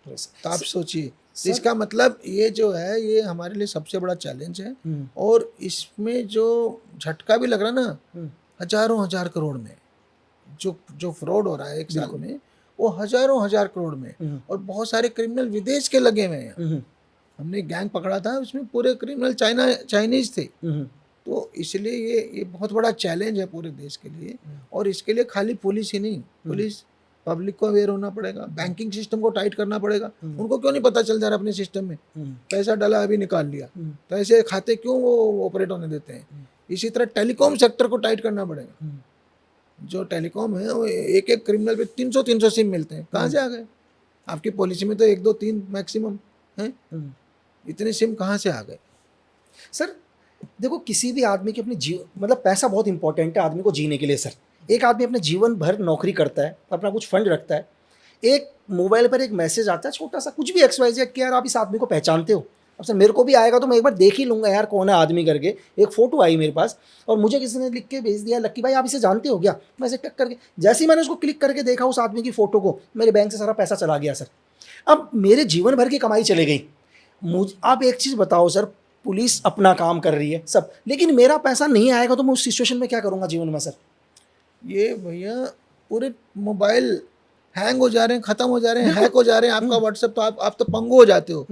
तो आप सोचिए, इसका मतलब ये जो है, ये हमारे लिए सबसे बड़ा चैलेंज है। और इसमें जो झटका भी लग रहा ना, हजारों हजार करोड़ में जो फ्रॉड हो रहा है एक साल में, वो हजारों हजार करोड़ में, और बहुत सारे क्रिमिनल विदेश के लगे हुए हैं। हमने गैंग पकड़ा था, उसमें पूरे क्रिमिनल चाइनीज थे। तो इसलिए ये बहुत बड़ा चैलेंज है पूरे देश के लिए। और इसके लिए खाली पुलिस ही नहीं, पुलिस, पब्लिक को अवेयर होना पड़ेगा, बैंकिंग सिस्टम को टाइट करना पड़ेगा। उनको क्यों नहीं पता चल जा रहा अपने सिस्टम में, पैसा डाला अभी निकाल लिया, तो ऐसे खाते क्यों वो ऑपरेट होने देते हैं? इसी तरह टेलीकॉम सेक्टर को टाइट करना पड़ेगा। जो टेलीकॉम है, वो एक क्रिमिनल पे 300 सिम मिलते हैं, कहाँ से आ गए? आपकी पॉलिसी में तो 1 2 3 मैक्सिमम है, इतने सिम कहाँ से आ गए? सर देखो, किसी भी आदमी की अपनी मतलब पैसा बहुत इंपॉर्टेंट है आदमी को जीने के लिए सर। एक आदमी अपने जीवन भर नौकरी करता है, अपना कुछ फंड रखता है, एक मोबाइल पर एक मैसेज आता है छोटा सा, कुछ भी XYZ कि यार आप इस आदमी को पहचानते हो। अब सर मेरे को भी आएगा तो मैं एक बार देख ही लूँगा यार कौन है आदमी करके। एक फ़ोटो आई मेरे पास और मुझे किसी ने लिख के भेज दिया, लक्की भाई आप इसे जानते हो क्या? मैं इसे टक करके, जैसे ही मैंने उसको क्लिक करके देखा उस आदमी की फ़ोटो को, मेरे बैंक से सारा पैसा चला गया सर। अब मेरे जीवन भर की कमाई चली गई। आप एक चीज़ बताओ सर, पुलिस अपना काम कर रही है सब, लेकिन मेरा पैसा नहीं आएगा तो मैं उस सिचुएशन में क्या करूँगा जीवन में सर? ये भैया पूरे मोबाइल हैंग हो जा रहे हैं, ख़त्म हो जा रहे हैं, हैक हो जा रहे हैं, आपका व्हाट्सएप, तो आप तो पंगु हो जाते हो।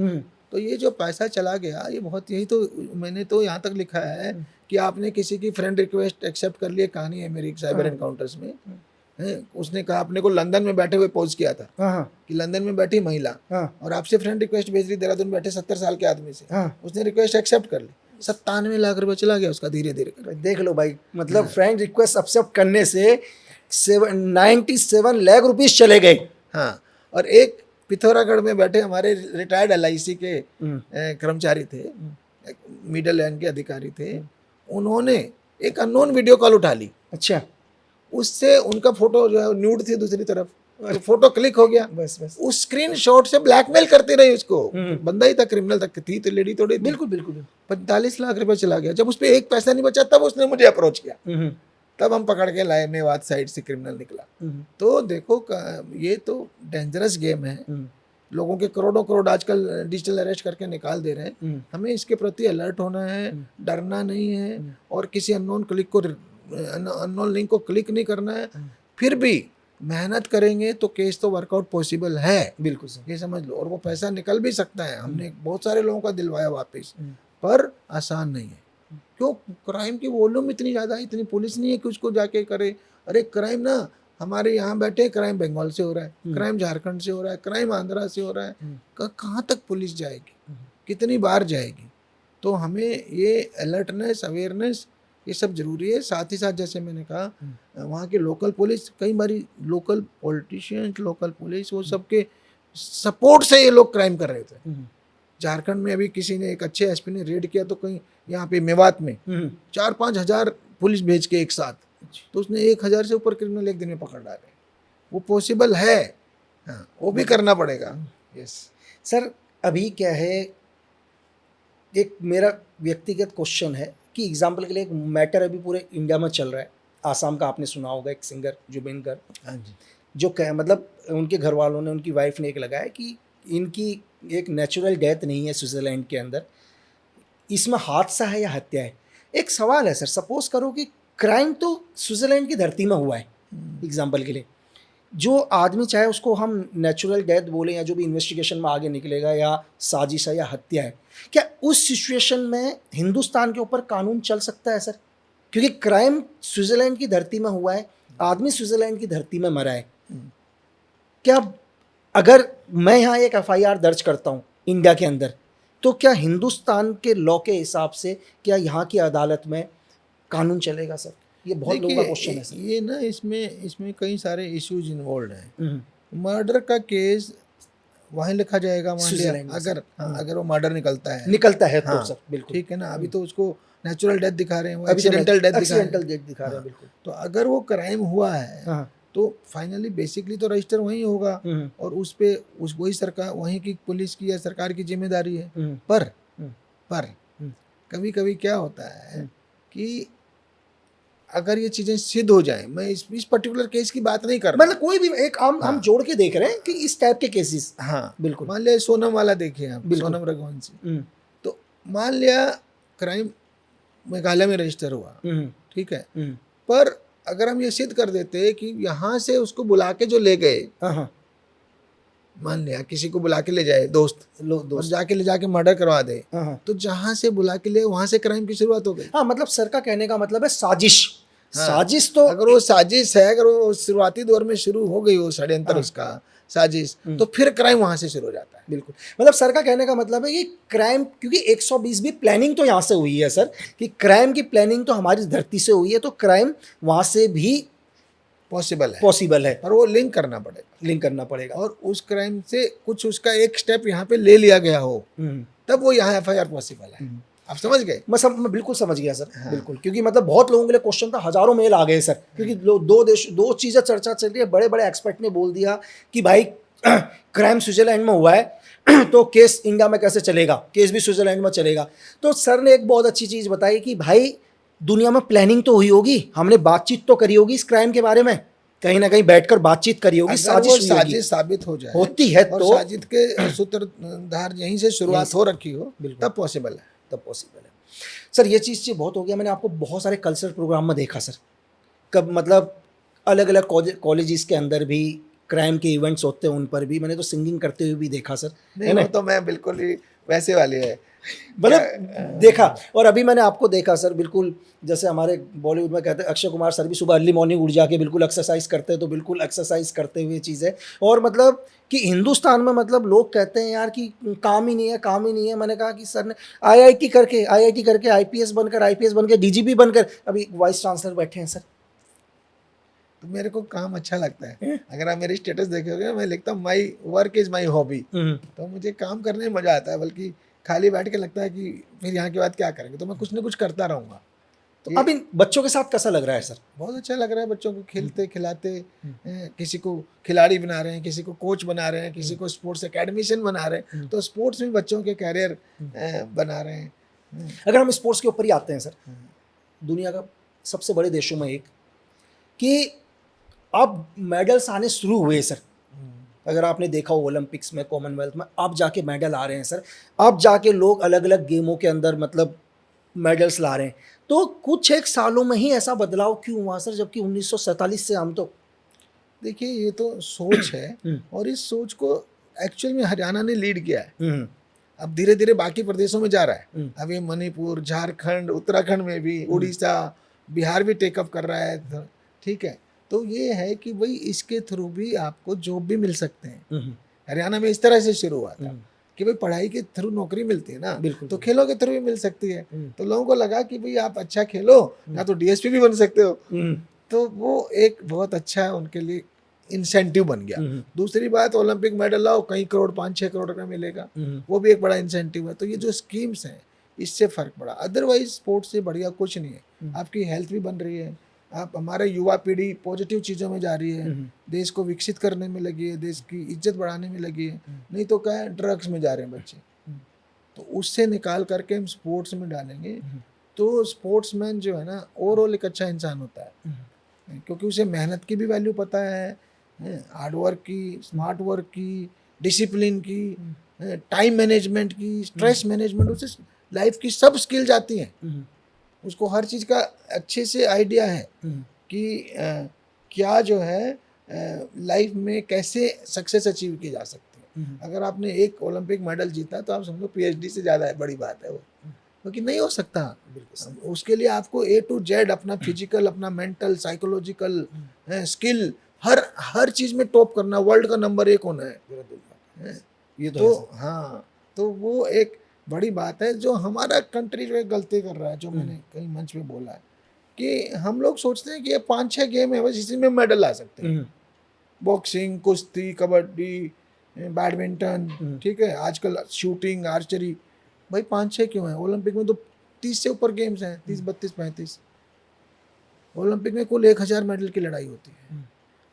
तो ये जो पैसा चला गया, ये बहुत, यही तो मैंने तो यहाँ तक लिखा है कि आपने किसी की फ्रेंड रिक्वेस्ट एक्सेप्ट कर लिया। कहानी है मेरी साइबर एनकाउंटर्स में है, उसने कहा अपने को लंदन में बैठे हुए पोस्ट किया था कि लंदन में बैठी महिला और आपसे फ्रेंड रिक्वेस्ट भेज रही देहरादून में बैठे 70 साल के आदमी से, उसने रिक्वेस्ट एक्सेप्ट कर ली, 97 लाख रुपए चला गया उसका धीरे धीरे कर। देख लो भाई, मतलब फ्रेंड रिक्वेस्ट एक्सेप्ट करने से 97 लाख रुपीस चले गए। हाँ, और एक पिथौरागढ़ में बैठे हमारे रिटायर्ड LIC के कर्मचारी थे, मिडिल रैंक के अधिकारी थे, उन्होंने एक अननोन वीडियो कॉल उठा ली। अच्छा, उससे उनका फोटो जो है न्यूड थी दूसरी तरफ, तो फोटो क्लिक हो गया, बस उस स्क्रीनशॉट से ब्लैकमेल करते रहे उसको। बंदा ही था, क्रिमिनल तक थी तो लेडी थोड़ी, बिल्कुल बिल्कुल। 45 लाख रुपए चला गया। जब उस पर एक पैसा नहीं बचा तब उसने मुझे अप्रोच किया, तब हम पकड़ के लाए, मेवात साइड से क्रिमिनल निकला। तो देखो ये तो डेंजरस गेम है, लोगों के करोड़ों आजकल डिजिटल अरेस्ट करके निकाल दे रहे हैं। हमें इसके प्रति अलर्ट होना है, डरना नहीं है, और किसी अननोन लिंक को क्लिक नहीं करना है। फिर भी मेहनत करेंगे तो केस तो वर्कआउट पॉसिबल है, बिल्कुल सर, ये समझ लो। और वो पैसा निकल भी सकता है, हमने बहुत सारे लोगों का दिलवाया वापस, पर आसान नहीं है। क्यों? क्राइम की वॉल्यूम इतनी ज़्यादा है, इतनी पुलिस नहीं है कि उसको जाके करे। अरे क्राइम ना हमारे यहाँ बैठे क्राइम बंगाल से हो रहा है, क्राइम झारखंड से हो रहा है, क्राइम आंध्रा से हो रहा है। कहाँ तक पुलिस जाएगी, कितनी बार जाएगी? तो हमें ये अलर्टनेस, अवेयरनेस, ये सब जरूरी है। साथ ही साथ जैसे मैंने कहा, वहाँ के लोकल पुलिस, कई बारी लोकल पॉलिटिशियंस, लोकल पुलिस, वो सबके सपोर्ट से ये लोग क्राइम कर रहे थे। झारखंड में अभी किसी ने, एक अच्छे एसपी ने रेड किया, तो कहीं यहाँ पे मेवात में 4-5 हज़ार पुलिस भेज के एक साथ, तो उसने 1,000 से ऊपर क्रिमिनल एक दिन में पकड़ डाले। वो पॉसिबल है, हाँ, वो भी करना पड़ेगा। यस सर, अभी क्या है, एक मेरा व्यक्तिगत क्वेश्चन है कि एग्जाम्पल के लिए एक मैटर अभी पूरे इंडिया में चल रहा है। आसाम का आपने सुना होगा, एक सिंगर जुबिन गर्ग, हाँ जी, जो मतलब उनके घर वालों ने, उनकी वाइफ ने एक लगाया कि इनकी एक नेचुरल डेथ नहीं है स्विट्ज़रलैंड के अंदर, इसमें हादसा है या हत्या है। एक सवाल है सर, सपोज करो कि क्राइम तो स्विट्ज़रलैंड की धरती में हुआ है, एग्जाम्पल के लिए, जो आदमी, चाहे उसको हम नेचुरल डेथ बोलें या जो भी इन्वेस्टिगेशन में आगे निकलेगा, या साजिश है या हत्या है, क्या उस सिचुएशन में हिंदुस्तान के ऊपर कानून चल सकता है सर? क्योंकि क्राइम स्विट्ज़रलैंड की धरती में हुआ है, आदमी स्विट्ज़रलैंड की धरती में मरा है। क्या अगर मैं यहाँ एक एफआईआर दर्ज करता हूँ इंडिया के अंदर, तो क्या हिंदुस्तान के लॉ के हिसाब से क्या यहाँ की अदालत में कानून चलेगा सर? ये बहुत लोगों का क्वेश्चन है सर। ये ना, इसमें कई सारे इश्यूज इन्वॉल्व हैं। मर्डर का केस वहीं लिखा जाएगा, मान लिया अगर वो मर्डर निकलता है तो सर बिल्कुल ठीक है ना। अभी तो उसको नेचुरल डेथ दिखा रहे हैं, वो एक्सीडेंटल डेथ दिखा रहे हैं। बिल्कुल। तो अगर वो क्राइम हुआ है, तो फाइनली बेसिकली तो रजिस्टर वहीं होगा, और उस पे वही सरकार, वहीं की पुलिस की या सरकार की जिम्मेदारी है। पर कभी कभी क्या होता है कि अगर ये चीजें सिद्ध हो जाए, मैं इस पर्टिकुलर केस की बात नहीं कर रहा, मतलब कोई भी एक हम जोड़ के देख रहे हैं कि इस टाइप के केसेस। हाँ बिल्कुल। मान लिया सोनम वाला देखिए आप, सोनम रघुवंशी, तो मान लिया क्राइम मेघालय में रजिस्टर हुआ, ठीक है, पर अगर हम ये सिद्ध कर देते कि यहाँ से उसको बुला के जो ले गए, मान लिया किसी को बुला के ले जाए दोस्त और जाके ले जाके मर्डर करवा दे, तो जहां से बुला के ले वहां से क्राइम की शुरुआत हो गई। हाँ, मतलब सर का कहने का मतलब है साजिश। साजिश तो अगर वो साजिश है, अगर वो शुरुआती दौर में शुरू हो गई वो षड्यंत्र, उसका साजिश, तो फिर क्राइम वहां से शुरू हो जाता है। बिल्कुल, मतलब सर का कहने का मतलब है कि क्राइम, क्योंकि 120 भी प्लानिंग तो यहाँ से हुई है सर, कि क्राइम की प्लानिंग तो हमारी धरती से हुई है, तो क्राइम वहां से भी पॉसिबल है, पर वो लिंक करना पड़ेगा, और उस क्राइम से कुछ उसका एक स्टेप यहाँ पे ले लिया गया हो, तब वो यहाँ एफआईआर पॉसिबल है। आप समझ गए? मैं बिल्कुल समझ गया सर। हाँ। बिल्कुल, क्योंकि मतलब बहुत लोगों के लिए क्वेश्चन था, हजारों मेल आ गए सर, क्योंकि दो चीज़ें चर्चा चल रही है। बड़े बड़े एक्सपर्ट ने बोल दिया कि भाई क्राइम स्विट्जरलैंड में हुआ है तो केस इंडिया में कैसे चलेगा, केस भी स्विट्जरलैंड में चलेगा। तो सर ने एक बहुत अच्छी चीज़ बताई कि भाई दुनिया में प्लानिंग तो हुई होगी, हमने बातचीत तो करी होगी इस क्राइम के बारे में, कहीं ना कहीं बैठकर बातचीत करी होगी, साजिश साबित हो जाए, होती है तो साजिश के सूत्रधार यहीं से शुरुआत हो रखी हो, तब पॉसिबल है। सर ये चीज़ बहुत हो गया। मैंने आपको बहुत सारे कल्चरल प्रोग्राम में देखा सर, कब मतलब अलग अलग कॉलेजेस के अंदर भी क्राइम के इवेंट्स होते हैं, उन पर भी मैंने तो सिंगिंग करते हुए भी देखा सर। नहीं, वो तो मैं बिल्कुल ही वैसे वाली है, मतलब देखा। और अभी मैंने आपको देखा सर, बिल्कुल जैसे हमारे बॉलीवुड में कहते हैं अक्षय कुमार सर भी सुबह अर्ली मॉर्निंग उठ जाके बिल्कुल एक्सरसाइज करते हैं, तो बिल्कुल एक्सरसाइज करते हुए चीज़ है। और मतलब कि हिंदुस्तान में मतलब लोग कहते हैं यार कि काम ही नहीं है। मैंने कहा कि सर ने आईआईटी करके आईपीएस बनकर डीजीपी बनकर अभी वाइस चांसलर बैठे हैं सर। तो मेरे को काम अच्छा लगता है। अगर आप मेरी स्टेटस देखोगे, मैं लिखता हूँ my work is my hobby, तो मुझे काम करने में मजा आता है, बल्कि खाली बैठ के लगता है कि फिर यहाँ के बाद क्या करेंगे, तो मैं कुछ ना कुछ करता रहूँगा। तो अब इन बच्चों के साथ कैसा लग रहा है सर? बहुत अच्छा लग रहा है, बच्चों को खेलते खिलाते, किसी को खिलाड़ी बना रहे हैं, किसी को कोच बना रहे हैं, किसी को स्पोर्ट्स एकेडमिशियन बना रहे हैं, तो स्पोर्ट्स में बच्चों के कैरियर बना रहे हैं। अगर हम स्पोर्ट्स के ऊपर ही आते हैं सर, दुनिया का सबसे बड़े देशों में एक, कि अब मेडल्स आने शुरू हुए सर। अगर आपने देखा हो ओलंपिक्स में, कॉमनवेल्थ में, अब जाके मेडल आ रहे हैं सर, अब जाके लोग अलग अलग गेमों के अंदर मतलब मेडल्स ला रहे हैं। तो कुछ एक सालों में ही ऐसा बदलाव क्यों हुआ सर, जबकि 1947 से हम तो, देखिए ये तो सोच है, और इस सोच को एक्चुअल में हरियाणा ने लीड किया है। अब धीरे धीरे बाकी प्रदेशों में जा रहा है। अब ये मणिपुर, झारखंड, उत्तराखंड में भी, उड़ीसा, बिहार भी टेकअप कर रहा है, ठीक है। तो ये है कि भाई इसके थ्रू भी आपको जॉब भी मिल सकते हैं। हरियाणा में इस तरह से शुरू हुआ था कि भाई पढ़ाई के थ्रू नौकरी मिलती है ना, बिल्कुल, तो खेलों के थ्रू भी मिल सकती है। तो लोगों को लगा कि भाई आप अच्छा खेलो या तो डीएसपी भी बन सकते हो, तो वो एक बहुत अच्छा उनके लिए इंसेंटिव बन गया। दूसरी बात, ओलंपिक मेडल लाओ, कई करोड़ 5-6 करोड़ का मिलेगा, वो भी एक बड़ा इंसेंटिव है। तो ये जो स्कीम्स हैं इससे फर्क पड़ा, अदरवाइज स्पोर्ट्स से बढ़िया कुछ नहीं है। आपकी हेल्थ भी बन रही है, आप हमारे युवा पीढ़ी पॉजिटिव चीज़ों में जा रही है, देश को विकसित करने में लगी है, देश की इज्जत बढ़ाने में लगी है। नहीं तो क्या है, ड्रग्स में जा रहे हैं बच्चे। तो उससे निकाल करके हम स्पोर्ट्स में डालेंगे तो स्पोर्ट्समैन जो है ना ओवरऑल एक अच्छा इंसान होता है, क्योंकि उसे मेहनत की भी वैल्यू पता है, हार्ड वर्क की, स्मार्ट वर्क की, डिसिप्लिन की, टाइम मैनेजमेंट की, स्ट्रेस मैनेजमेंट, उसे लाइफ की सब स्किल्स आती हैं। उसको हर चीज़ का अच्छे से आइडिया है कि क्या जो है लाइफ में कैसे सक्सेस अचीव की जा सकती है। अगर आपने एक ओलंपिक मेडल जीता तो आप समझो पीएचडी से ज़्यादा बड़ी बात है वो, क्योंकि नहीं हो सकता। उसके लिए आपको A to Z अपना फिजिकल, अपना मेंटल, साइकोलॉजिकल स्किल, हर चीज़ में टॉप करना, वर्ल्ड का नंबर 1 होना है। ये तो हाँ, तो वो एक बड़ी बात है जो हमारा कंट्री जो एक गलती कर रहा है, जो मैंने कई मंच पे बोला है कि हम लोग सोचते हैं कि ये 5-6 गेम है बस, इसी में मेडल ला सकते हैं। बॉक्सिंग, कुश्ती, कबड्डी, बैडमिंटन, ठीक है, आजकल शूटिंग, आर्चरी, भाई 5-6 क्यों हैं? ओलंपिक में तो 30 से ऊपर गेम्स हैं, 30, 32, 35। ओलंपिक में कुल 1000 मेडल की लड़ाई होती है।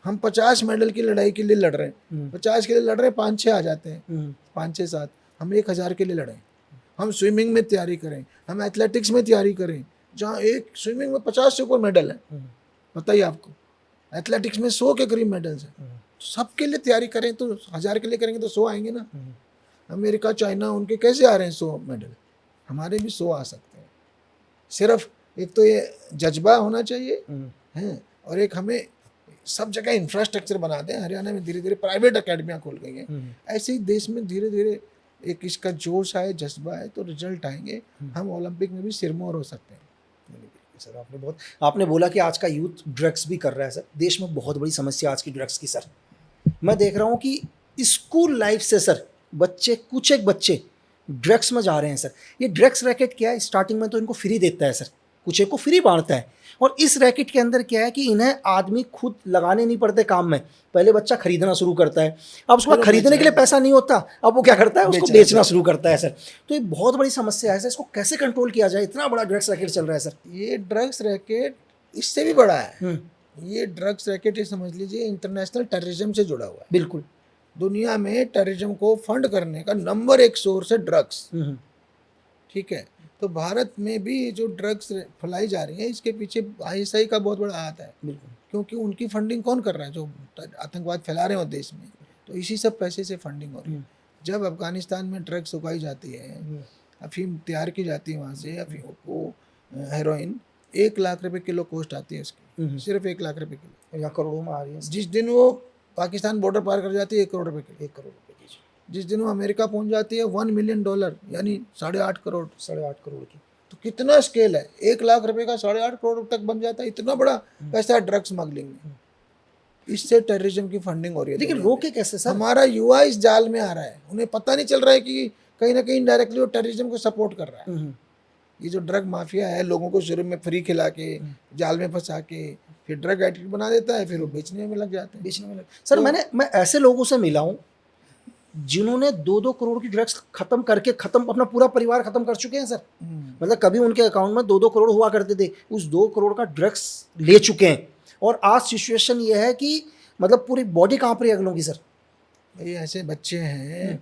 हम 50 मेडल की लड़ाई के लिए लड़ रहे हैं, 50 के लिए लड़ रहे हैं, 5-6 आ जाते हैं, 5-6, 7। हम 1000 के लिए लड़ें, हम स्विमिंग में तैयारी करें, हम एथलेटिक्स में तैयारी करें, जहाँ एक स्विमिंग में 50 से ऊपर मेडल है, बताइए आपको। एथलेटिक्स में 100 के करीब मेडल्स हैं। सबके लिए तैयारी करें तो 1000 के लिए करेंगे तो 100 आएंगे ना। अमेरिका, चाइना, उनके कैसे आ रहे हैं 100 मेडल, हमारे भी 100 आ सकते हैं। सिर्फ एक तो ये जज्बा होना चाहिए है, और एक हमें सब जगह इंफ्रास्ट्रक्चर बना दें। हरियाणा में धीरे धीरे प्राइवेट अकेडमियाँ खुल गई हैं, ऐसे ही देश में धीरे धीरे एक इसका जोश आए, जज्बा है, तो रिजल्ट आएंगे। हम ओलंपिक में भी सिरमौर हो सकते हैं। सर आपने बोला कि आज का यूथ ड्रग्स भी कर रहा है सर, देश में बहुत बड़ी समस्या आज की ड्रग्स की सर। मैं देख रहा हूँ कि स्कूल लाइफ से सर कुछ एक बच्चे ड्रग्स में जा रहे हैं सर। ये ड्रग्स रैकेट क्या है, स्टार्टिंग में तो इनको फ्री देता है सर, कुछ एक को फ्री बांटता है, और इस रैकेट के अंदर क्या है कि इन्हें आदमी खुद लगाने नहीं पड़ते काम में। पहले बच्चा खरीदना शुरू करता है, अब उसके बाद खरीदने के लिए पैसा नहीं होता, अब वो क्या करता है, उसको बेचना शुरू करता है सर। तो ये बहुत बड़ी समस्या है सर, इसको कैसे कंट्रोल किया जाए? इतना बड़ा ड्रग्स रैकेट चल रहा है सर। ये ड्रग्स रैकेट इससे भी बड़ा है। ये ड्रग्स रैकेट, ये समझ लीजिए इंटरनेशनल टेररिज्म से जुड़ा हुआ है। बिल्कुल, दुनिया में टेररिज्म को फंड करने का नंबर 1 सोर्स है ड्रग्स, ठीक है। तो भारत में भी जो ड्रग्स फैलाई जा रही है, इसके पीछे ISI का बहुत बड़ा हाथ है। बिल्कुल, क्योंकि उनकी फंडिंग कौन कर रहा है? जो आतंकवाद फैला रहे हो देश में, तो इसी सब पैसे से फंडिंग हो रही है। जब अफगानिस्तान में ड्रग्स उगाई जाती है, अफीम तैयार की जाती है वहाँ से, अफीम को हेरोइन 1 लाख रुपए किलो कॉस्ट आती है इसकी, सिर्फ 1 लाख रुपए किलो, या करोड़ों में आ रही है। जिस दिन वो पाकिस्तान बॉर्डर पार कर जाती है 1 करोड़ रुपए किलो, 1 करोड़ रुपए की। जिस दिन वो अमेरिका पहुंच जाती है $1 मिलियन, यानी 8.5 करोड़, 8.5 करोड़ की। तो कितना स्केल है, 1 लाख रुपए का 8.5 करोड़ तक बन जाता है, इतना बड़ा पैसा है ड्रग्स स्मगलिंग में। इससे टेररिज्म की फंडिंग हो रही है। लेकिन रोके कैसे सर? हमारा युवा इस जाल में आ रहा है, उन्हें पता नहीं चल रहा है कि कहीं ना कहीं डायरेक्टली वो टेररिज्म को सपोर्ट कर रहा है। ये जो ड्रग माफिया है, लोगों को शुरू में फ्री खिला के जाल में फंसा के फिर ड्रग एडिक्ट बना देता है, फिर वो बेचने में लग जाते हैं। सर मैं ऐसे लोगों से मिला हूँ जिन्होंने 2-2 करोड़ की ड्रग्स खत्म करके अपना पूरा परिवार खत्म कर चुके हैं सर। मतलब कभी उनके अकाउंट में 2-2 करोड़ हुआ करते थे, उस 2 करोड़ का ड्रग्स ले चुके हैं, और आज सिचुएशन ये है कि मतलब पूरी बॉडी कांप रही है अगलों की सर। भाई ऐसे बच्चे हैं,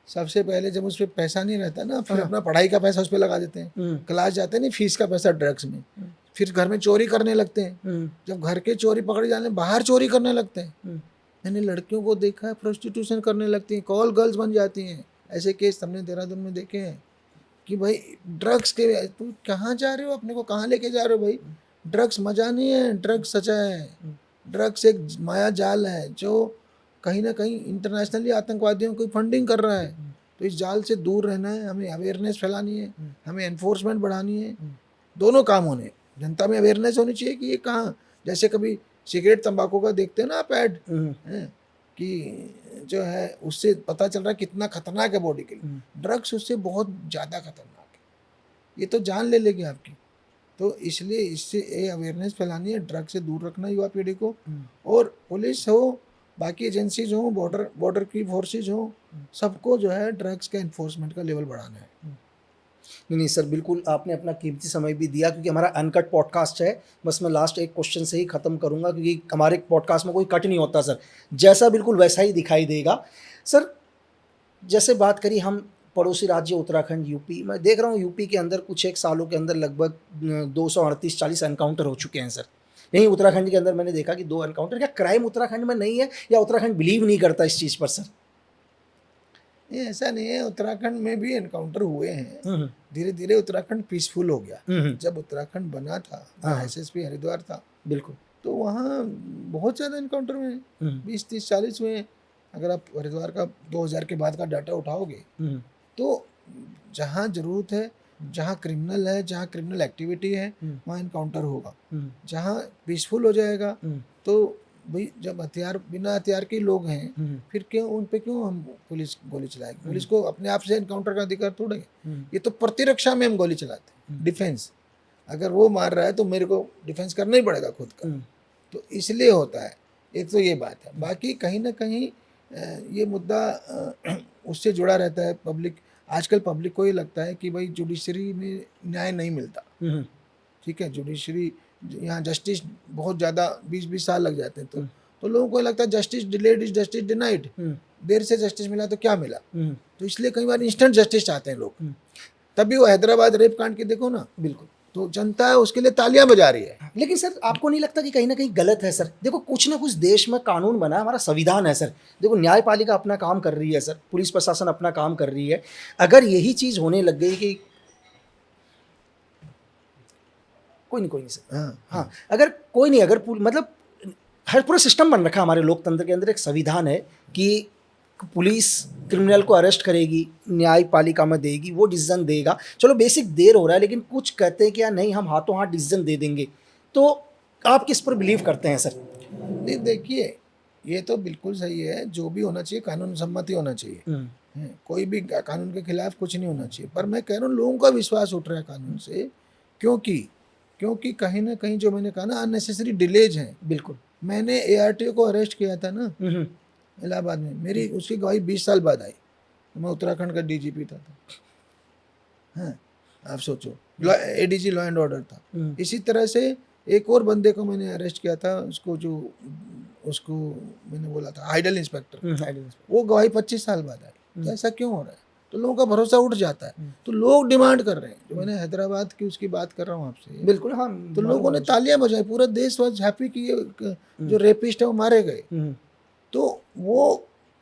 सबसे पहले जब उस पर पैसा नहीं रहता ना, फिर अपना पढ़ाई का पैसा उस पर लगा देते हैं, क्लास जाते हैं नहीं, फीस का पैसा ड्रग्स में, फिर घर में चोरी करने लगते हैं। जब घर के चोरी पकड़े जाने, बाहर चोरी करने लगते हैं। मैंने लड़कियों को देखा है प्रोस्टिट्यूशन करने लगती हैं, कॉल गर्ल्स बन जाती हैं। ऐसे केस हमने देहरादून में देखे हैं कि भाई ड्रग्स के, तुम कहाँ जा रहे हो, अपने को कहाँ लेके जा रहे हो भाई? ड्रग्स मजा नहीं है, ड्रग्स सचा है। ड्रग्स एक माया जाल है जो कहीं ना कहीं इंटरनेशनली आतंकवादियों की फंडिंग कर रहा है। तो इस जाल से दूर रहना है, हमें अवेयरनेस फैलानी है, हमें एनफोर्समेंट बढ़ानी है, दोनों काम होने। जनता में अवेयरनेस होनी चाहिए कि ये कहाँ, जैसे कभी सिगरेट तंबाकू का देखते हैं ना आप ऐड, कि जो है उससे पता चल रहा है कितना खतरनाक है बॉडी के लिए। ड्रग्स उससे बहुत ज़्यादा खतरनाक है, ये तो जान ले लेगी आपकी। तो इसलिए इससे ये अवेयरनेस फैलानी है, ड्रग से दूर रखना युवा पीढ़ी को। और पुलिस हो, बाकी एजेंसीज हो, बॉर्डर की फोर्सेज हो, सबको जो है ड्रग्स के इन्फोर्समेंट का लेवल बढ़ाना है। नहीं सर, बिल्कुल आपने अपना कीमती समय भी दिया, क्योंकि हमारा अनकट पॉडकास्ट है। बस मैं लास्ट एक क्वेश्चन से ही ख़त्म करूंगा, क्योंकि हमारे पॉडकास्ट में कोई कट नहीं होता सर, जैसा बिल्कुल वैसा ही दिखाई देगा। सर जैसे बात करी हम पड़ोसी राज्य उत्तराखंड यूपी, मैं देख रहा हूँ यूपी के अंदर कुछ एक सालों के अंदर लगभग 238-40 एनकाउंटर हो चुके हैं सर। यहीं उत्तराखंड के अंदर मैंने देखा कि 2 एनकाउंटर। क्या क्राइम उत्तराखंड में नहीं है, या उत्तराखंड बिलीव नहीं करता इस चीज़ पर सर? ये ऐसा नहीं है, उत्तराखंड में भी एनकाउंटर हुए हैं। धीरे धीरे उत्तराखंड पीसफुल हो गया। जब उत्तराखंड बना था, एसएसपी हरिद्वार था, बिल्कुल, तो वहाँ बहुत ज़्यादा एनकाउंटर हुए हैं, 20, 30, 40 हुए हैं। अगर आप हरिद्वार का 2000 के बाद का डाटा उठाओगे, तो जहाँ ज़रूरत है, जहाँ क्रिमिनल है, जहाँ क्रिमिनल एक्टिविटी है, वहाँ एनकाउंटर होगा। जहाँ पीसफुल हो जाएगा, तो भाई जब हथियार, बिना हथियार के लोग हैं, फिर क्यों उन पे क्यों हम पुलिस गोली चलाएगी? पुलिस को अपने आप से एनकाउंटर का अधिकार थोड़ा है। ये तो प्रतिरक्षा में हम गोली चलाते हैं, डिफेंस। अगर वो मार रहा है तो मेरे को डिफेंस करना ही पड़ेगा खुद का। तो इसलिए होता है। एक तो ये बात है। बाकी कहीं ना कहीं ये मुद्दा उससे जुड़ा रहता है। पब्लिक, आजकल पब्लिक को ये लगता है कि भाई जुडिशरी में न्याय नहीं मिलता। ठीक है, जुडिशरी यहाँ जस्टिस बहुत ज़्यादा 20-20 साल लग जाते हैं, तो लोगों को लगता है justice delayed is justice denied. देर से जस्टिस मिला तो क्या मिला। तो इसलिए कई बार इंस्टेंट जस्टिस चाहते हैं लोग। तभी वो हैदराबाद रेप कांड की देखो ना, बिल्कुल, तो जनता है उसके लिए तालियां बजा रही है। लेकिन सर आपको नहीं लगता कि कहीं ना कहीं गलत है सर? देखो कुछ ना कुछ देश में कानून बना है, हमारा संविधान है सर। देखो न्यायपालिका अपना काम कर रही है सर, पुलिस प्रशासन अपना काम कर रही है। अगर यही चीज़ होने लग गई कि कोई नहीं सर, हाँ, अगर कोई नहीं, अगर मतलब हर पूरा सिस्टम बन रखा है हमारे लोकतंत्र के अंदर, एक संविधान है कि पुलिस क्रिमिनल को अरेस्ट करेगी, न्यायपालिका में देगी, वो डिसीजन देगा। चलो बेसिक देर हो रहा है, लेकिन कुछ कहते हैं कि यार नहीं, हम हाथों हाथ डिसीजन दे देंगे। तो आप किस पर बिलीव करते हैं सर? नहीं, देखिए, ये तो बिल्कुल सही है, जो भी होना चाहिए कानून सम्मत ही होना चाहिए। कोई भी कानून के खिलाफ कुछ नहीं होना चाहिए। पर मैं कह रहा हूँ लोगों का विश्वास उठ रहा है कानून से, क्योंकि कहीं ना कहीं जो मैंने कहा ना, अननेसेसरी डिलेज हैं। बिल्कुल, मैंने ARTO को अरेस्ट किया था ना इलाहाबाद में, मेरी उसकी गवाही 20 साल बाद आई। मैं उत्तराखंड का DGP था। हाँ, आप सोचो, ADG लॉ एंड ऑर्डर था। इसी तरह से एक और बंदे को मैंने अरेस्ट किया था, उसको मैंने बोला था आइडल इंस्पेक्टर, वो गवाही 25 साल बाद आई। तो ऐसा क्यों हो रहा है? तो लोगों का भरोसा उठ जाता है, तो लोग डिमांड कर रहे हैं। जो मैंने हैदराबाद की उसकी बात कर रहा हूँ आपसे, बिल्कुल, हाँ, तो लोगों ने तालियां बजाई, पूरा देश वाज हैप्पी कि ये जो रेपिस्ट है वो मारे गए। तो वो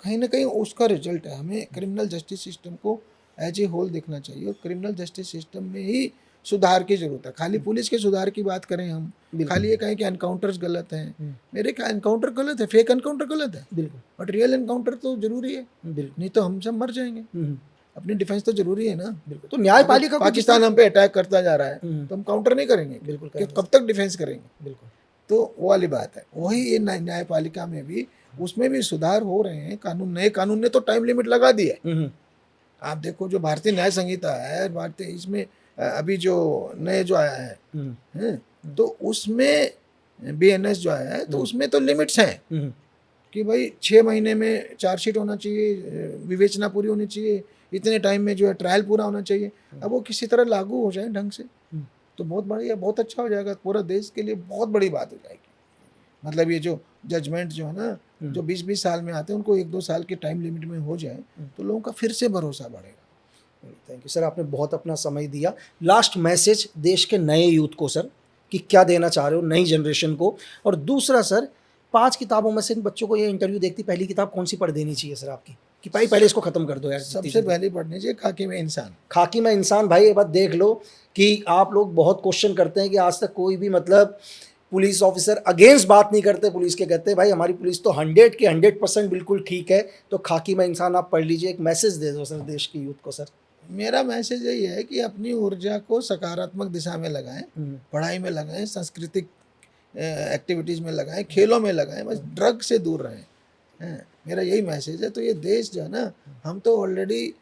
कहीं ना कहीं उसका रिजल्ट है। हमें क्रिमिनल जस्टिस सिस्टम को एज ए होल देखना चाहिए, और क्रिमिनल जस्टिस सिस्टम में ही सुधार की जरूरत है। खाली पुलिस के सुधार की बात करें हम, खाली ये कहें कि एनकाउंटर्स गलत हैं, मेरे क्या एनकाउंटर गलत है, फेक एनकाउंटर गलत है, बिल्कुल, बट रियल एनकाउंटर तो जरूरी है, नहीं तो हम सब मर जाएंगे। अपनी डिफेंस तो जरूरी है ना, बिल्कुल। तो न्यायपालिका, पाकिस्तान हम पे अटैक करता जा रहा है तो हम काउंटर नहीं करेंगे, बिल्कुल, कब तक डिफेंस करेंगे, बिल्कुल। तो वो वाली बात है। वही ये न्यायपालिका में भी, उसमें भी सुधार हो रहे हैं। नए कानून ने तो टाइम लिमिट लगा दी है। आप देखो जो भारतीय न्याय संहिता है, भारतीय इसमें अभी जो नए जो आया है, तो उसमें BNS जो आया है, तो उसमें तो लिमिट्स हैं कि भाई 6 महीने में चार्जशीट होना चाहिए, विवेचना पूरी होनी चाहिए, इतने टाइम में जो है ट्रायल पूरा होना चाहिए। अब वो किसी तरह लागू हो जाए ढंग से, तो बहुत बढ़िया, बहुत अच्छा हो जाएगा, पूरा देश के लिए बहुत बड़ी बात हो जाएगी। मतलब ये जो जजमेंट जो है ना, जो 20-20 साल में आते हैं, उनको 1-2 साल के टाइम लिमिट में हो जाए, तो लोगों का फिर से भरोसा बढ़ेगा। थैंक यू सर, आपने बहुत अपना समय दिया। लास्ट मैसेज देश के नए यूथ को सर, कि क्या देना चाह रहे हो नई जनरेशन को? और दूसरा सर, 5 किताबों में से इन बच्चों को ये इंटरव्यू देखती पहली किताब कौन सी पढ़ देनी चाहिए सर आपकी, कि भाई पहले इसको खत्म कर दो यार? सबसे पहले पढ़नी चाहिए खाकी में इंसान। खाकी में इंसान। भाई ये बात देख लो कि आप लोग बहुत क्वेश्चन करते हैं कि आज तक कोई भी मतलब पुलिस ऑफिसर अगेंस्ट बात नहीं करते पुलिस के, कहते हैं भाई हमारी पुलिस तो 100 के 100% बिल्कुल ठीक है। तो खाकी में इंसान आप पढ़ लीजिए, एक मैसेज दे दो सर देश के यूथ को। सर मेरा मैसेज यही है कि अपनी ऊर्जा को सकारात्मक दिशा में लगाएं, पढ़ाई में लगाएं, सांस्कृतिक एक्टिविटीज़ में लगाएं, खेलों में लगाएं, बस ड्रग से दूर रहें। हैं, मेरा यही मैसेज है। तो ये देश जो है ना, हम तो ऑलरेडी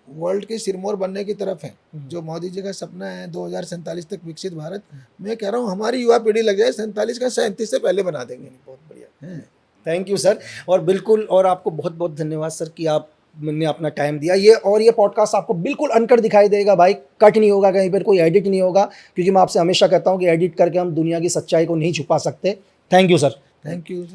वर्ल्ड के सिरमौर बनने की तरफ है। जो मोदी जी का सपना है 2047 तक विकसित भारत, मैं कह रहा हूँ हमारी युवा पीढ़ी लग जाए 47 का 37 से पहले बना देंगे। बहुत बढ़िया, हैं। Thank you sir. और बिल्कुल, और आपको बहुत बहुत धन्यवाद सर कि आपने अपना टाइम दिया। ये पॉडकास्ट आपको बिल्कुल अनकट दिखाई देगा भाई, कट नहीं होगा, कहीं पर कोई एडिट नहीं होगा, क्योंकि मैं आपसे हमेशा कहता हूँ कि एडिट करके हम दुनिया की सच्चाई को नहीं छुपा सकते। Thank you sir. Thank you.